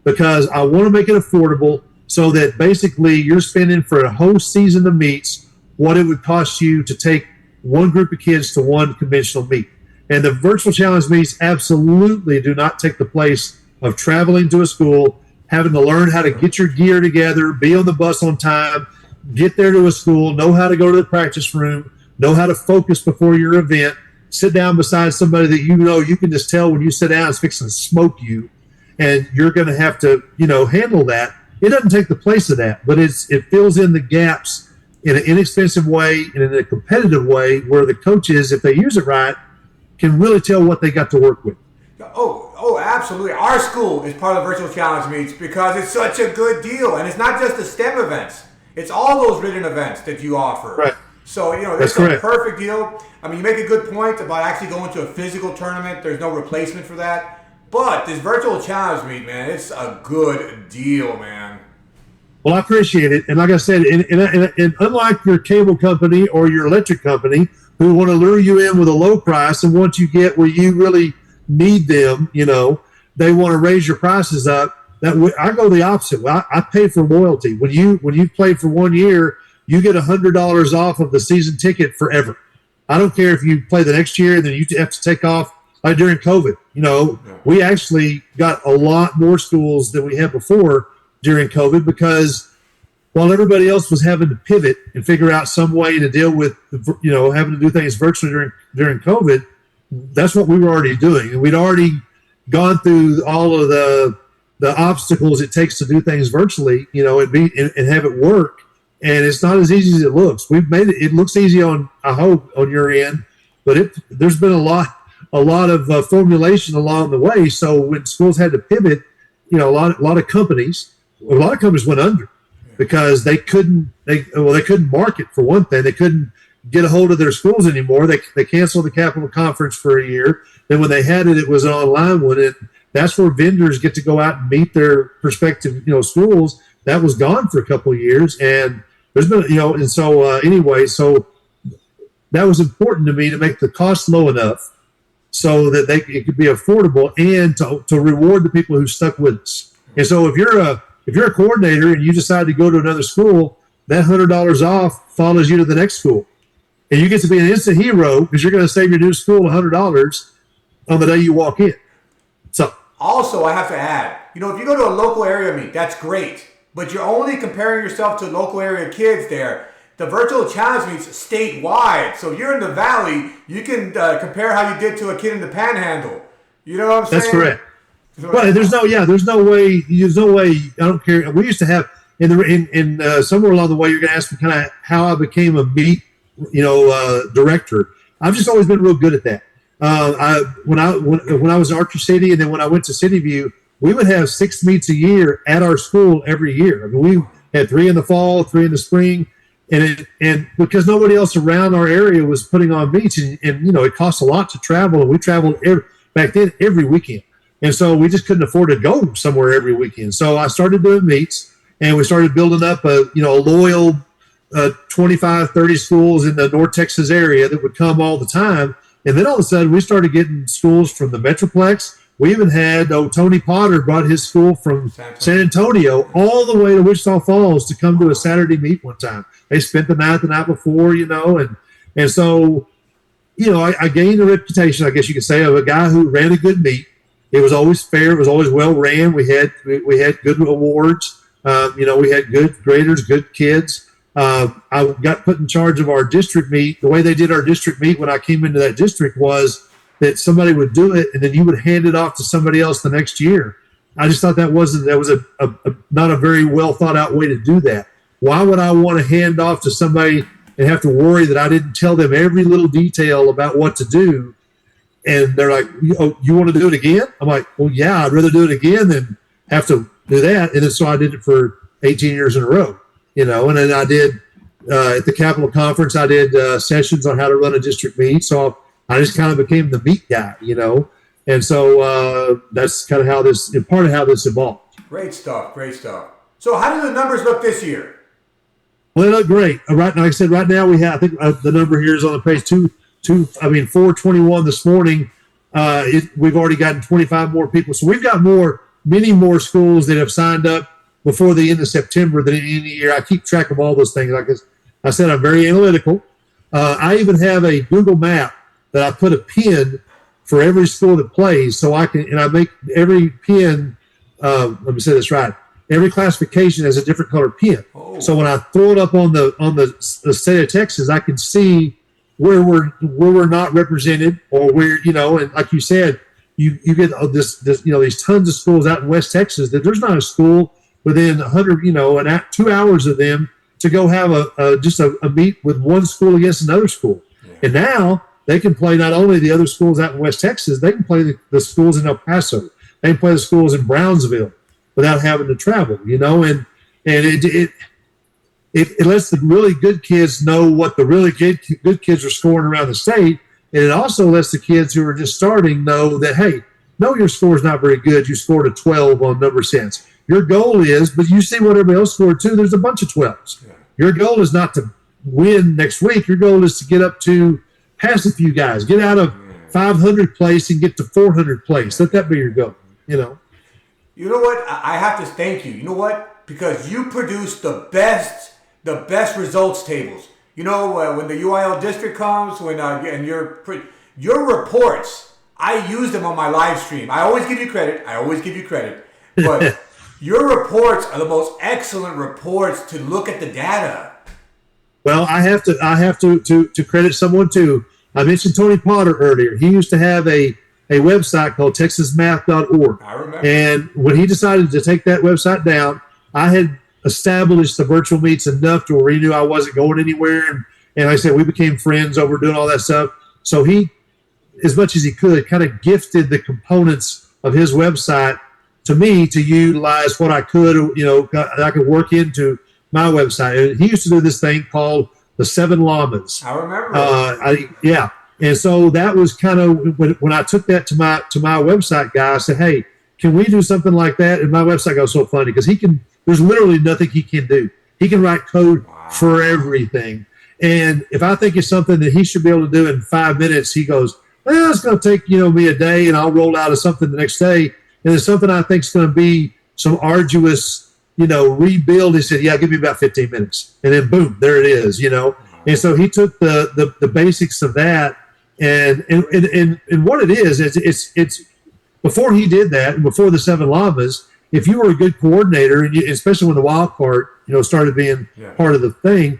because I want to make it affordable so that basically you're spending for a whole season of meets what it would cost you to take one group of kids to one conventional meet. And the virtual challenge meets absolutely do not take the place of traveling to a school, having to learn how to get your gear together, be on the bus on time, get there to a school, know how to go to the practice room, know how to focus before your event, sit down beside somebody that you can just tell when you sit down it's fixing to smoke you, and you're going to have to handle that. It doesn't take the place of that, but it fills in the gaps in an inexpensive way and in a competitive way where the coaches, if they use it right, can really tell what they got to work with. Oh, absolutely. Our school is part of the virtual challenge meets because it's such a good deal. And it's not just the STEM events. It's all those written events that you offer. Right. So, it's a perfect deal. I mean, you make a good point about actually going to a physical tournament. There's no replacement for that. But this virtual challenge meet, man, it's a good deal, man. Well, I appreciate it. And like I said, and unlike your cable company or your electric company who want to lure you in with a low price, and once you get where you really need them, they want to raise your prices up. I go the opposite. I pay for loyalty. When you play for 1 year, you get $100 off of the season ticket forever. I don't care if you play the next year and then you have to take off. Like during COVID, we actually got a lot more schools than we had before during COVID because while everybody else was having to pivot and figure out some way to deal with, having to do things virtually during COVID, that's what we were already doing. And we'd already gone through all of the obstacles it takes to do things virtually, and have it work. And it's not as easy as it looks. We've made it. It looks easy on your end, but there's been a lot of formulation along the way. So when schools had to pivot, a lot of companies went under because they couldn't market, for one thing. They couldn't get a hold of their schools anymore. They canceled the Capital Conference for a year. Then when they had it, it was an online one. And that's where vendors get to go out and meet their prospective, schools. That was gone for a couple of years. And there's been, so that was important to me to make the cost low enough so that it could be affordable and to reward the people who stuck with us. And so if you're a coordinator and you decide to go to another school, that $100 off follows you to the next school. And you get to be an instant hero because you're going to save your new school $100 on the day you walk in. So also, I have to add, if you go to a local area meet, that's great. But you're only comparing yourself to local area kids there. The virtual challenge meets statewide. So if you're in the valley, you can compare how you did to a kid in the panhandle. You know what I'm saying? That's correct. But there's no way. I don't care. We used to have in somewhere along the way. You're going to ask me kind of how I became a meet, director. I've just always been real good at that. When I was in Archer City, and then when I went to City View, we would have 6 meets a year at our school every year. I mean, we had 3 in the fall, 3 in the spring, and because nobody else around our area was putting on meets, and it costs a lot to travel, and we traveled back then every weekend. And so we just couldn't afford to go somewhere every weekend. So I started doing meets, and we started building up a loyal 25, 30 schools in the North Texas area that would come all the time. And then all of a sudden we started getting schools from the Metroplex. We even had Tony Potter brought his school from San Antonio all the way to Wichita Falls to come to a Saturday meet one time. They spent the night before, and so, I gained a reputation, I guess you could say, of a guy who ran a good meet. It was always fair. It was always well ran. We had good awards. We had good graders, good kids. I got put in charge of our district meet. The way they did our district meet when I came into that district was that somebody would do it and then you would hand it off to somebody else the next year. I just thought that was not a very well thought out way to do that. Why would I want to hand off to somebody and have to worry that I didn't tell them every little detail about what to do? And they're like, you want to do it again? I'm like, well, yeah, I'd rather do it again than have to do that. And then so I did it for 18 years in a row, and then I did at the Capital Conference, I did sessions on how to run a district meet. So I just kind of became the meet guy, and so that's kind of how part of how this evolved. Great stuff. So how do the numbers look this year? Well, they look great. Right now, like I said, right now we have, I think the number here is on the page 421 this morning. We've already gotten 25 more people. So we've got many more schools that have signed up before the end of September than any year. I keep track of all those things. Like I said, I'm very analytical. I even have a Google map that I put a pin for every school that plays, so I make every pin. Let me say this right. Every classification has a different color pin. Oh. So when I throw it up on the state of Texas, I can see where we're not represented, or where, and like you said, you get these tons of schools out in West Texas that there's not a school within 100, and 2 hours of them to go have a meet with one school against another school. Yeah. And now they can play not only the other schools out in West Texas, they can play the schools in El Paso. They can play the schools in Brownsville without having to travel, and it lets the really good kids know what the really good kids are scoring around the state. And it also lets the kids who are just starting know that, hey, no, your score is not very good. You scored a 12 on Number Sense. Your goal is, but you see what everybody else scored too, there's a bunch of 12s. Yeah. Your goal is not to win next week. Your goal is to get up to pass a few guys, get out of 500 place and get to 400 place. Let that be your goal, You know what? I have to thank you. You know what? Because you produce the best results tables. When the UIL district comes, and your reports, I use them on my live stream. I always give you credit. But Your reports are the most excellent reports to look at the data. Well, I have to credit someone too. I mentioned Tony Potter earlier. He used to have a website called texasmath.org. I remember. And when he decided to take that website down, I had established the virtual meets enough to where he knew I wasn't going anywhere. And like I said, we became friends over doing all that stuff. So he, as much as he could, kind of gifted the components of his website to me to utilize what I could, I could work into my website. And he used to do this thing called the 7 Llamas. I remember. Yeah. And so that was kind of when I took that to my website guy, I said, hey, can we do something like that? And my website goes so funny because there's literally nothing he can do. He can write code for everything. And if I think it's something that he should be able to do in 5 minutes, he goes, well, it's going to take, me a day and I'll roll out of something the next day. And it's something I think is going to be some arduous, rebuild. He said, yeah, give me about 15 minutes. And then boom, there it is, And so he took the basics of that and what it is it's before he did that and before the 7 Llamas, if you were a good coordinator, and especially when the wild card, started being part of the thing,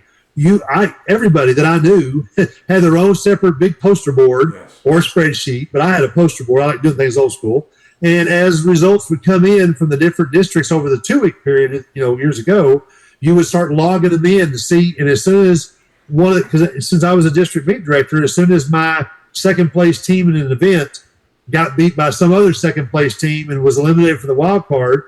everybody that I knew had their own separate big poster board or spreadsheet, but I had a poster board. I like doing things old school. And as results would come in from the different districts over the 2-week period, years ago, you would start logging them in to see. And as soon as since I was a district meet director, as soon as my second place team in an event got beat by some other second place team and was eliminated for the wild card,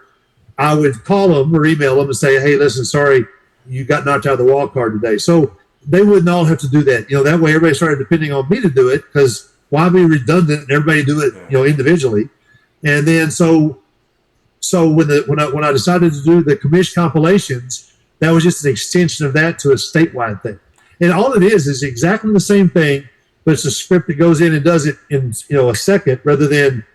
I would call them or email them and say, hey, listen, sorry, you got knocked out of the wild card today. So they wouldn't all have to do that. That way everybody started depending on me to do it, because why be redundant and everybody do it, individually. And then so when I decided to do the commission compilations, that was just an extension of that to a statewide thing. And all it is exactly the same thing, but it's a script that goes in and does it in a second rather than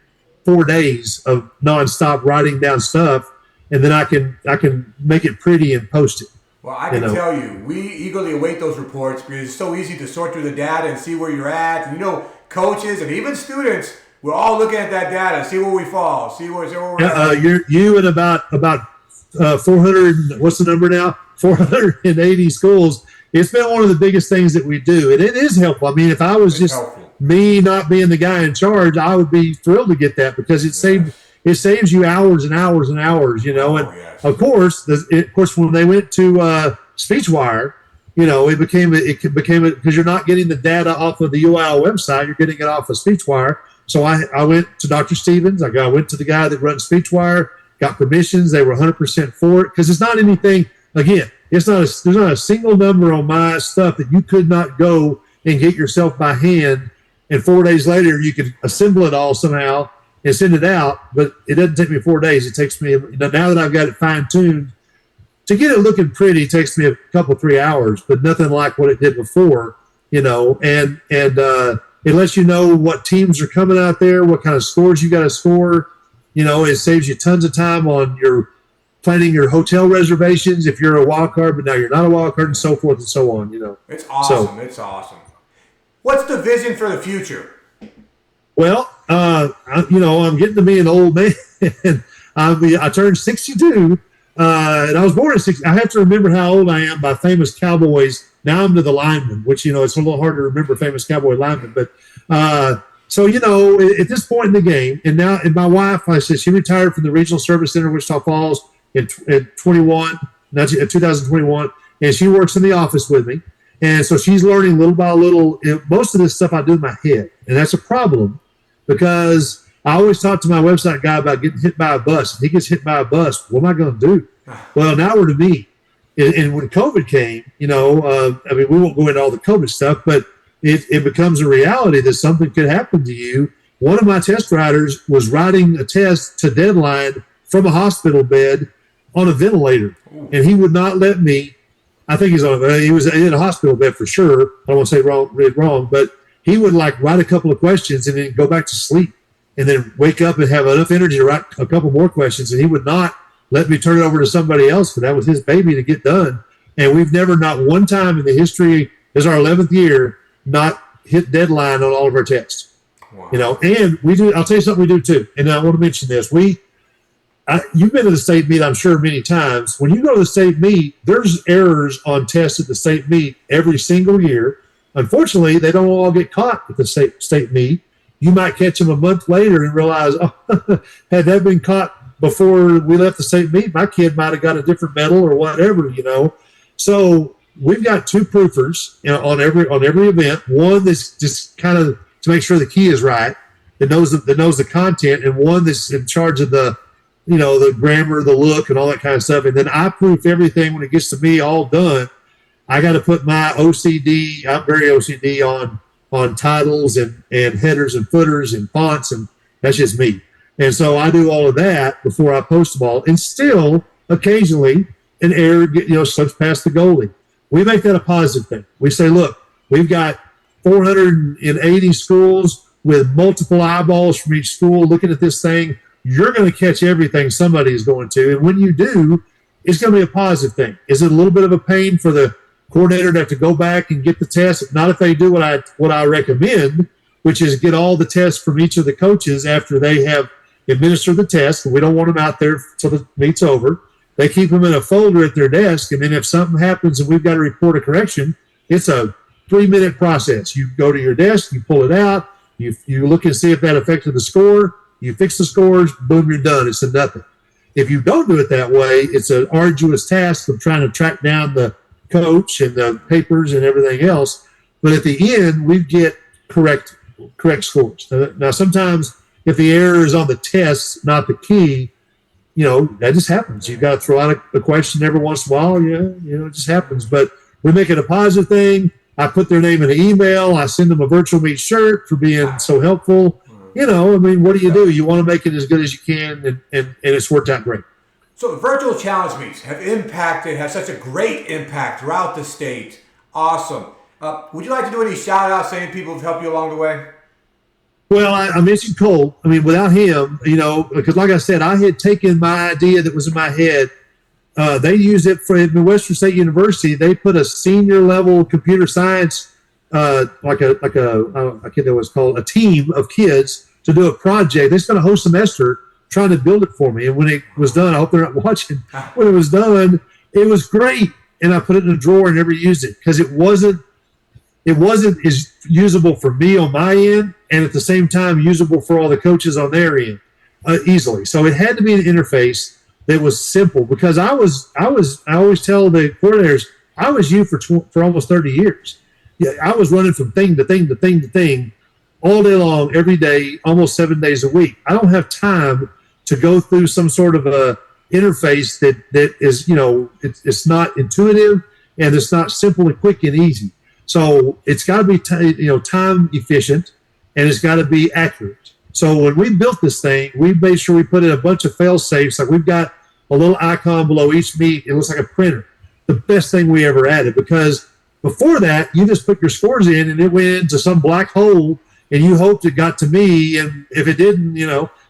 4 days of nonstop writing down stuff, and then I can make it pretty and post it. Well, I can tell you, we eagerly await those reports because it's so easy to sort through the data and see where you're at. And coaches and even students, we're all looking at that data, see where we fall, see where we're at. You and about 400, what's the number now? 480 schools. It's been one of the biggest things that we do, and it is helpful. I mean, if I was just me not being the guy in charge, I would be thrilled to get that, because it saves you hours and hours and hours, Of course, when they went to SpeechWire, it became because you're not getting the data off of the UIL website, you're getting it off of SpeechWire. So I went to Dr. Stevens. I went to the guy that runs SpeechWire, got permissions. They were 100% for it, because it's not anything. Again, there's not a single number on my stuff that you could not go and get yourself by hand, and 4 days later you could assemble it all somehow and send it out. But it doesn't take me 4 days. It takes me, now that I've got it fine-tuned, to get it looking pretty, it takes me a couple, 3 hours, but nothing like what it did before, and it lets you know what teams are coming out there, what kind of scores you got to score. It saves you tons of time on your planning your hotel reservations if you're a wild card, but now you're not a wild card, and so forth and so on. It's awesome. It's awesome. What's the vision for the future? Well, I'm getting to be an old man. I turned 62, and I was born at 60. I have to remember how old I am by famous Cowboys. Now I'm to the lineman, which, it's a little hard to remember famous Cowboy lineman. But so, at this point in the game, and my wife, like I said, she retired from the Regional Service Center in Wichita Falls in 2021, and she works in the office with me. And so she's learning little by little. Most of this stuff I do in my head, and that's a problem, because I always talk to my website guy about getting hit by a bus. If he gets hit by a bus, what am I going to do? Well, now we're to me. And when COVID came, we won't go into all the COVID stuff, but it becomes a reality that something could happen to you. One of my test writers was writing a test to deadline from a hospital bed on a ventilator, and he would not let me. I think he was in a hospital bed for sure. I don't want to say wrong, but he would write a couple of questions and then go back to sleep, and then wake up and have enough energy to write a couple more questions. And he would not let me turn it over to somebody else, because that was his baby to get done. And we've never, not one time in the history, is our 11th year, not hit deadline on all of our tests. Wow. And we do. I'll tell you something we do too. And I want to mention this. You've been to the state meet, I'm sure, many times. When you go to the state meet, there's errors on tests at the state meet every single year. Unfortunately, they don't all get caught at the state meet. You might catch them a month later and realize, oh, had that been caught before we left the state meet, my kid might have got a different medal or whatever, So we've got two proofers, on every event. One that's just kind of to make sure the key is right, that knows the content, and one that's in charge of the grammar, the look, and all that kind of stuff. And then I proof everything when it gets to me all done. I got to put my OCD. I'm very OCD on titles and headers and footers and fonts, and that's just me. And so I do all of that before I post them all. And still, occasionally, an error slips past the goalie. We make that a positive thing. We say, look, we've got 480 schools with multiple eyeballs from each school looking at this thing. You're going to catch everything somebody is going to. And when you do, it's going to be a positive thing. Is it a little bit of a pain for the coordinator to have to go back and get the test? Not if they do what I recommend, which is get all the tests from each of the coaches after they have administered the test. We don't want them out there till the meet's over. They keep them in a folder at their desk, and then if something happens and we've got to report a correction, it's a 3-minute process. You go to your desk, you pull it out, you look and see if that affected the score, you fix the scores, boom, you're done. It's a nothing. If you don't do it that way, it's an arduous task of trying to track down the coach and the papers and everything else. But at the end, we get correct scores. Now, sometimes if the error is on the test, not the key, that just happens. You've got to throw out a question every once in a while. It just happens. But we make it a positive thing. I put their name in an email. I send them a virtual meet shirt for being so helpful. What do? You want to make it as good as you can, and it's worked out great. So virtual challenge meets have such a great impact throughout the state. Awesome. Would you like to do any shout outs, saying people have helped you along the way? Well, I mentioned Cole. Without him, because like I said, I had taken my idea that was in my head. They used it for at Western State University. They put a senior level computer science, I can't know what it's called, a team of kids to do a project. They spent a whole semester trying to build it for me. And when it was done, I hope they're not watching. When it was done, it was great. And I put it in a drawer and never used it because it wasn't as usable for me on my end, and at the same time usable for all the coaches on their end easily. So it had to be an interface that was simple, because I always tell the coordinators, I was you for almost 30 years. Yeah, I was running from thing to thing to thing to thing all day long, every day, almost 7 days a week. I don't have time to go through some sort of a interface that is, it's not intuitive and it's not simple and quick and easy. So it's got to be time efficient, and it's got to be accurate. So when we built this thing, we made sure we put in a bunch of fail safes. Like we've got a little icon below each meet. It looks like a printer. The best thing we ever added, because before that, you just put your scores in and it went into some black hole and you hoped it got to me. And if it didn't,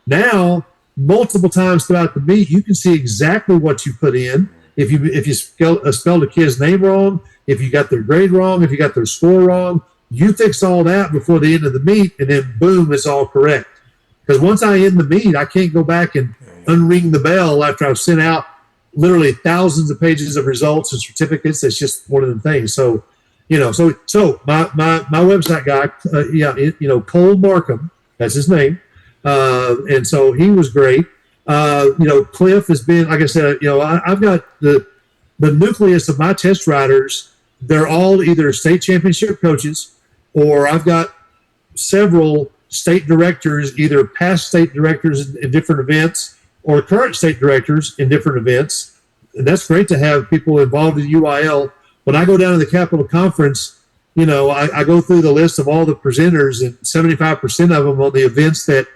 now multiple times throughout the meet, you can see exactly what you put in. If you spelled a kid's name wrong, if you got their grade wrong, if you got their score wrong, you fix all that before the end of the meet, and then boom, it's all correct. Because once I end the meet, I can't go back and unring the bell after I've sent out literally thousands of pages of results and certificates. That's just one of the things. So, so my website guy, Cole Markham, that's his name. And so he was great. Cliff has been, like I said, I've got the nucleus of my test writers. They're all either state championship coaches, or I've got several state directors, either past state directors in different events or current state directors in different events. And that's great to have people involved in UIL. When I go down to the Capitol Conference, I go through the list of all the presenters, and 75% of them on the events that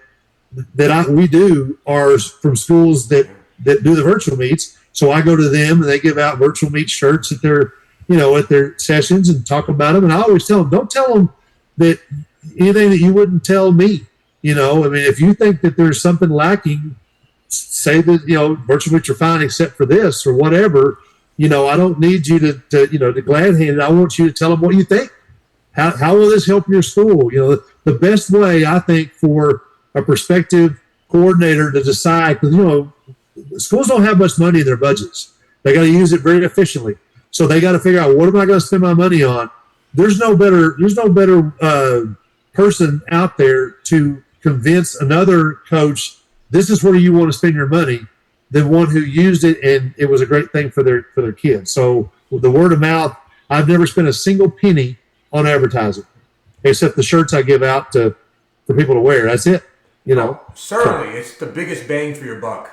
we do are from schools that do the virtual meets. So I go to them and they give out virtual meet shirts at their sessions and talk about them. And I always tell them, don't tell them that anything that you wouldn't tell me. If you think that there's something lacking, say that, virtual meets are fine except for this or whatever. I don't need you to glad hand it. I want you to tell them what you think. How will this help your school? The best way, I think, for a prospective coordinator to decide, because schools don't have much money in their budgets. They got to use it very efficiently. So they got to figure out, what am I going to spend my money on? There's no better person out there to convince another coach this is where you want to spend your money than one who used it and it was a great thing for their kids. So with the word of mouth, I've never spent a single penny on advertising, except the shirts I give out for people to wear. That's it. Certainly, it's the biggest bang for your buck.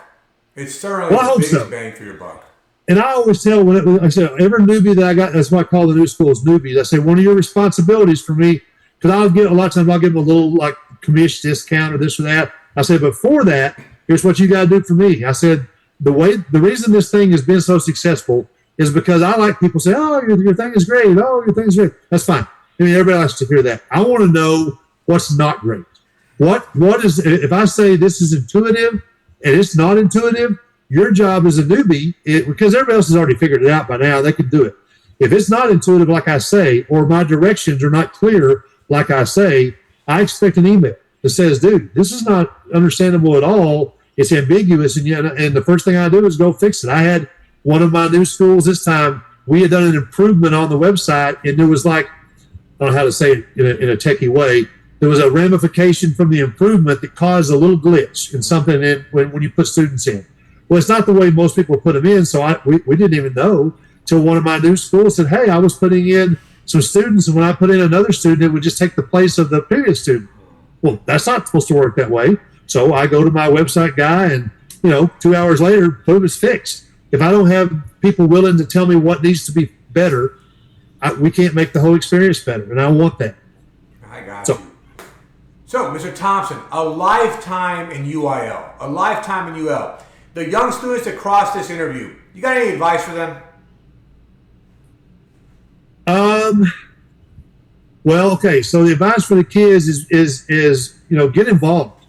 It's certainly the biggest bang for your buck. And I always tell, I say, every newbie that I got, that's why I call the new schools newbies. I say, one of your responsibilities for me, because a lot of times I'll give them a little like commission discount or this or that. I said, but for that, here's what you got to do for me. I said, the reason this thing has been so successful is because I like people say, oh, your thing is great. Oh, your thing is great. That's fine. I mean, everybody likes to hear that. I want to know what's not great. What is, if I say this is intuitive and it's not intuitive, your job as a newbie, because everybody else has already figured it out by now, they can do it. If it's not intuitive like I say, or my directions are not clear like I say, I expect an email that says, dude, this is not understandable at all. It's ambiguous. And the first thing I do is go fix it. I had one of my new schools this time, we had done an improvement on the website, and there was like, I don't know how to say it in a techie way, there was a ramification from the improvement that caused a little glitch in something when you put students in. Well, it's not the way most people put them in, so we didn't even know till one of my new schools said, hey, I was putting in some students, and when I put in another student, it would just take the place of the previous student. Well, that's not supposed to work that way. So I go to my website guy, and 2 hours later, boom, it's fixed. If I don't have people willing to tell me what needs to be better, we can't make the whole experience better, and I want that. I got you. So, Mr. Thompson, a lifetime in UIL, a lifetime in UIL. The young students that cross this interview, you got any advice for them? Well, okay. So the advice for the kids is get involved.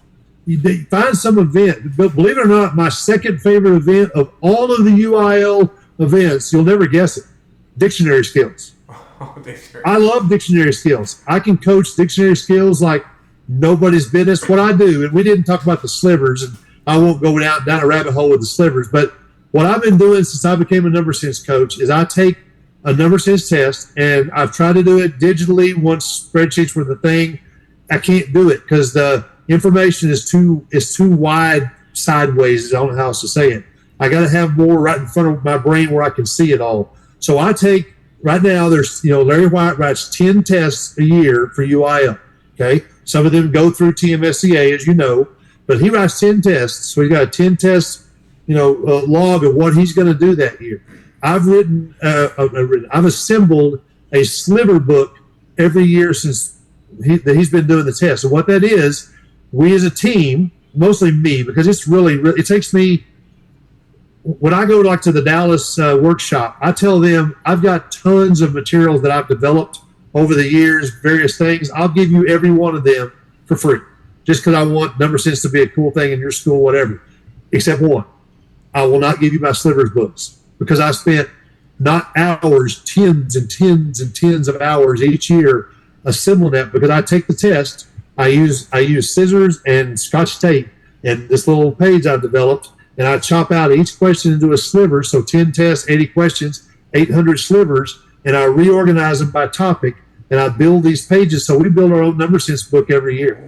You find some event. But believe it or not, my second favorite event of all of the UIL events, you'll never guess it, dictionary skills. I love dictionary skills. I can coach dictionary skills like nobody's business. What I do, and we didn't talk about the slivers, and I won't go down a rabbit hole with the slivers, but what I've been doing since I became a number sense coach is I take a number sense test, and I've tried to do it digitally once spreadsheets were the thing. I can't do it because the information is too wide sideways. I don't know how else to say it. I got to have more right in front of my brain where I can see it all. So I take, right now there's, Larry White writes 10 tests a year for UIL. Okay. Some of them go through TMSCA, as you know, but he writes 10 tests. So he got a 10 test, log of what he's going to do that year. I've assembled a sliver book every year since he's been doing the test. And what that is, we as a team, mostly me, because it's really, it takes me, when I go to the Dallas workshop, I tell them I've got tons of materials that I've developed over the years, various things. I'll give you every one of them for free, just because I want number sense to be a cool thing in your school, whatever, except one. I will not give you my slivers books because I spent not hours, tens and tens and tens of hours each year assembling that, because I take the test. I use scissors and Scotch tape and this little page I've developed, and I chop out each question into a sliver. So 10 tests, 80 questions, 800 slivers, and I reorganize them by topic, and I build these pages. So we build our own number sense book every year,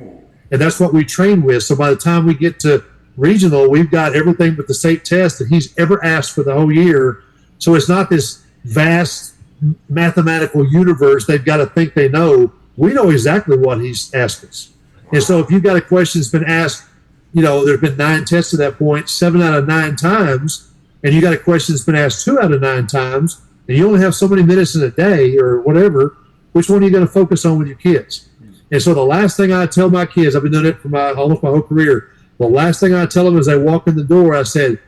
and that's what we train with. So by the time we get to regional, we've got everything but the state test that he's ever asked for the whole year. So it's not this vast mathematical universe they've got to think they know. We know exactly what he's asked us. And so if you've got a question that's been asked, there's been 9 tests to that point, 7 out of 9 times, and you got a question that's been asked 2 out of 9 times, and you only have so many minutes in a day or whatever, which one are you going to focus on with your kids? And so the last thing I tell my kids, I've been doing it for almost my whole career, the last thing I tell them as they walk in the door, I said,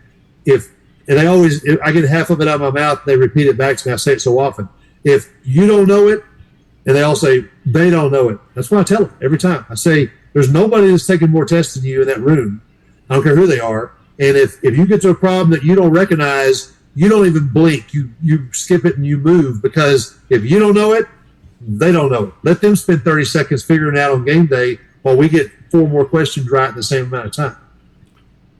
I get half of it out of my mouth, they repeat it back to me, I say it so often. If you don't know it, and they all say, they don't know it. That's what I tell them every time. I say, there's nobody that's taking more tests than you in that room. I don't care who they are. And if you get to a problem that you don't recognize, you don't even blink. You skip it and you move, because if you don't know it, they don't know it. Let them spend 30 seconds figuring it out on game day while we get 4 more questions right in the same amount of time.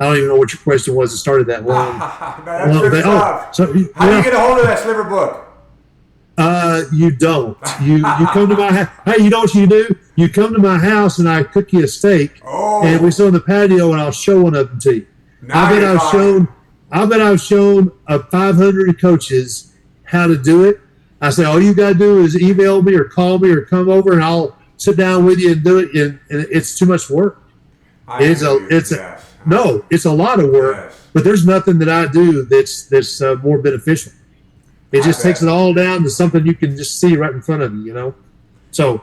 I don't even know what your question was that started that long. That's good stuff. So, how do you get a hold of that sliver book? You don't. You come to my house. Hey, you know what you do? You come to my house and I cook you a steak, and we sit on the patio and I'll show one of them to you. I bet I've shown 500 coaches how to do it. I say all you gotta do is email me or call me or come over and I'll sit down with you and do it. And it's too much work. It's a lot of work. Yes. But there's nothing that I do that's more beneficial. It just takes it all down to something you can just see right in front of you, you know? So.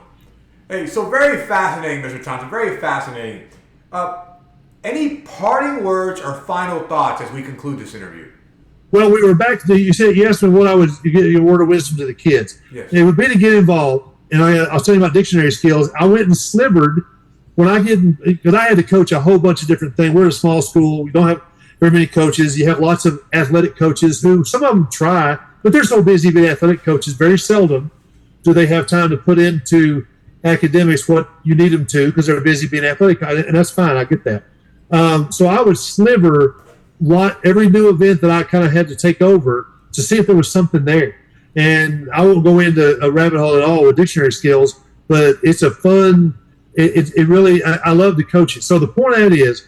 Hey, so very fascinating, Mr. Thompson, very fascinating. Any parting words or final thoughts as we conclude this interview? Well, we were back to you asked me what I would get your word of wisdom to the kids. Yes. It would be to get involved. And I was telling you about dictionary skills. I went and slivered because I had to coach a whole bunch of different things. We're a small school. We don't have very many coaches. You have lots of athletic coaches who some of them try, but they're so busy being athletic coaches, very seldom do they have time to put into academics what you need them to because they're busy being athletic. And that's fine. I get that. So I would sliver every new event that I kind of had to take over to see if there was something there. And I won't go into a rabbit hole at all with dictionary skills, but it's a fun, it really, I love to coach it. So the point of that is,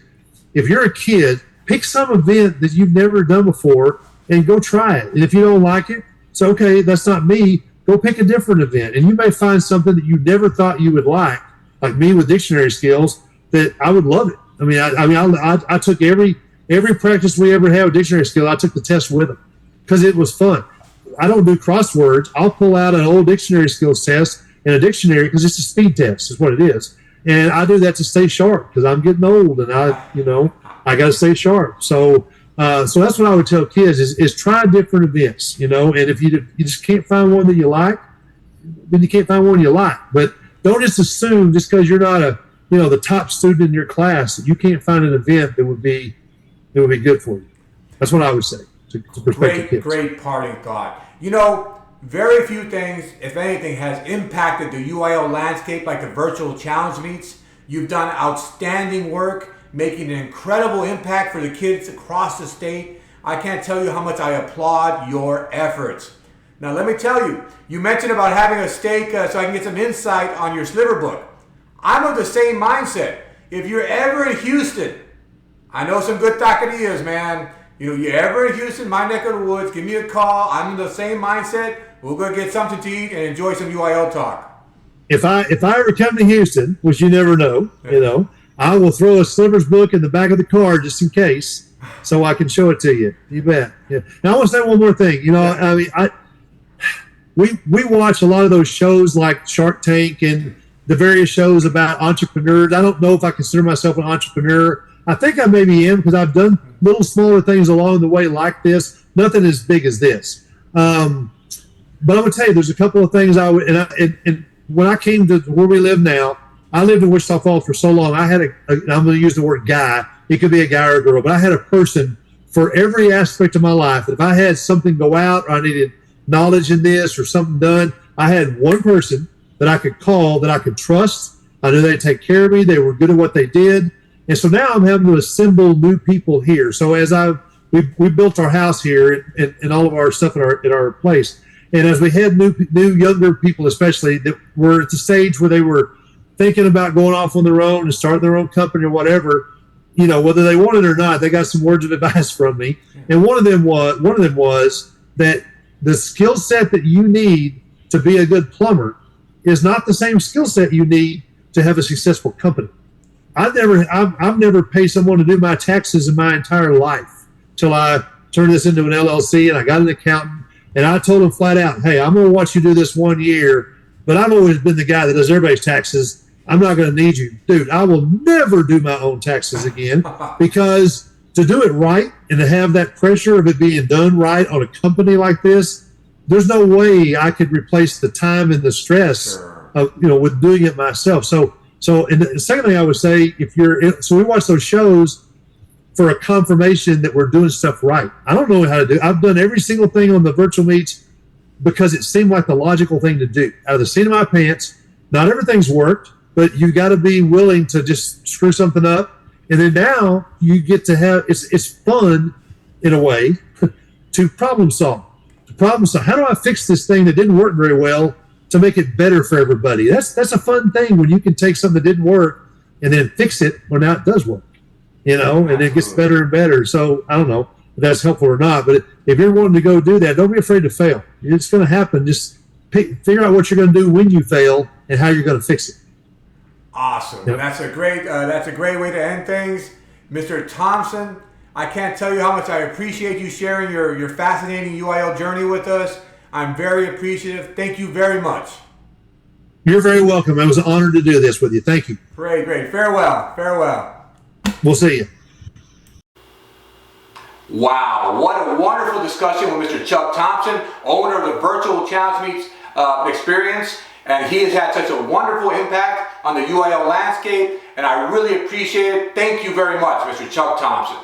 if you're a kid, pick some event that you've never done before and go try it. And if you don't like it, say, okay, that's not me. Go pick a different event. And you may find something that you never thought you would like me with dictionary skills, that I would love it. I mean, I took every practice we ever had with dictionary skill, I took the test with them because it was fun. I don't do crosswords. I'll pull out an old dictionary skills test and a dictionary because it's a speed test is what it is. And I do that to stay sharp because I'm getting old and I got to stay sharp. So that's what I would tell kids is try different events, and if you just can't find one that you like, then you can't find one you like. But don't just assume just because you're not the top student in your class that you can't find an event that would be good for you. That's what I would say to prospective kids. Great parting thought. Very few things, if anything, has impacted the UIL landscape like the virtual challenge meets. You've done outstanding work, making an incredible impact for the kids across the state. I can't tell you how much I applaud your efforts. Now, let me tell you, you mentioned about having a steak so I can get some insight on your sliver book. I'm of the same mindset. If you're ever in Houston, I know some good taquerias, man. You're ever in Houston, my neck of the woods, give me a call. I'm in the same mindset. We'll go get something to eat and enjoy some UIL talk. If I ever come to Houston, which you never know, I will throw a slivers book in the back of the car just in case, so I can show it to you. You bet. Yeah. Now I want to say one more thing. We watch a lot of those shows like Shark Tank and the various shows about entrepreneurs. I don't know if I consider myself an entrepreneur. I think I maybe am because I've done little smaller things along the way like this. Nothing as big as this. But I'm going to tell you, there's a couple of things and when I came to where we live now, I lived in Wichita Falls for so long. I had I'm going to use the word guy. It could be a guy or a girl, but I had a person for every aspect of my life. If I had something go out or I needed knowledge in this or something done, I had one person that I could call, that I could trust. I knew they'd take care of me. They were good at what they did. And so now I'm having to assemble new people here. So as we built our house here and all of our stuff at our place. And as we had new younger people, especially that were at the stage where they were thinking about going off on their own and starting their own company or whatever, whether they wanted it or not, they got some words of advice from me. And one of them was that the skill set that you need to be a good plumber is not the same skill set you need to have a successful company. I've never paid someone to do my taxes in my entire life till I turned this into an LLC and I got an accountant. And I told him flat out, hey, I'm going to watch you do this 1 year, but I've always been the guy that does everybody's taxes. I'm not going to need you. Dude, I will never do my own taxes again because to do it right and to have that pressure of it being done right on a company like this, there's no way I could replace the time and the stress of, with doing it myself. So and the second thing I would say, so we watch those shows for a confirmation that we're doing stuff right. I don't know how to do. I've done every single thing on the virtual meets because it seemed like the logical thing to do. Out of the seat of my pants, not everything's worked, but you got to be willing to just screw something up And then now you get to have, it's fun in a way to problem solve. How do I fix this thing that didn't work very well to make it better for everybody? That's a fun thing when you can take something that didn't work and then fix it. Well, now it does work, and it gets better and better. So I don't know if that's helpful or not, but if you're wanting to go do that, don't be afraid to fail. It's going to happen. Just figure out what you're going to do when you fail and how you're going to fix it. Awesome. Yep. That's a great way to end things. Mr. Thompson, I can't tell you how much I appreciate you sharing your fascinating UIL journey with us. I'm very appreciative. Thank you very much. You're very welcome. It was an honor to do this with you. Thank you. Great. Farewell. We'll see you. Wow, what a wonderful discussion with Mr. Chuck Thompson, owner of the Virtual Challenge Meets experience. And he has had such a wonderful impact on the UIL landscape, and I really appreciate it. Thank you very much, Mr. Chuck Thompson.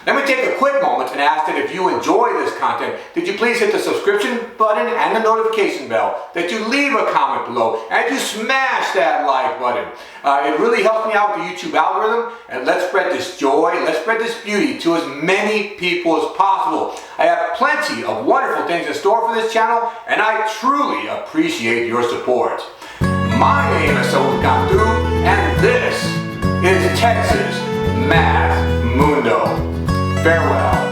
Let me take a quick moment and ask that if you enjoy this content, that you please hit the subscription button and the notification bell, that you leave a comment below, and you smash that like button. It really helps me out with the YouTube algorithm, and let's spread this joy, let's spread this beauty to as many people as possible. I have plenty of wonderful things in store for this channel, and I truly appreciate your support. My name is Saul Gandu, and this is Texas Math Mundo. Farewell.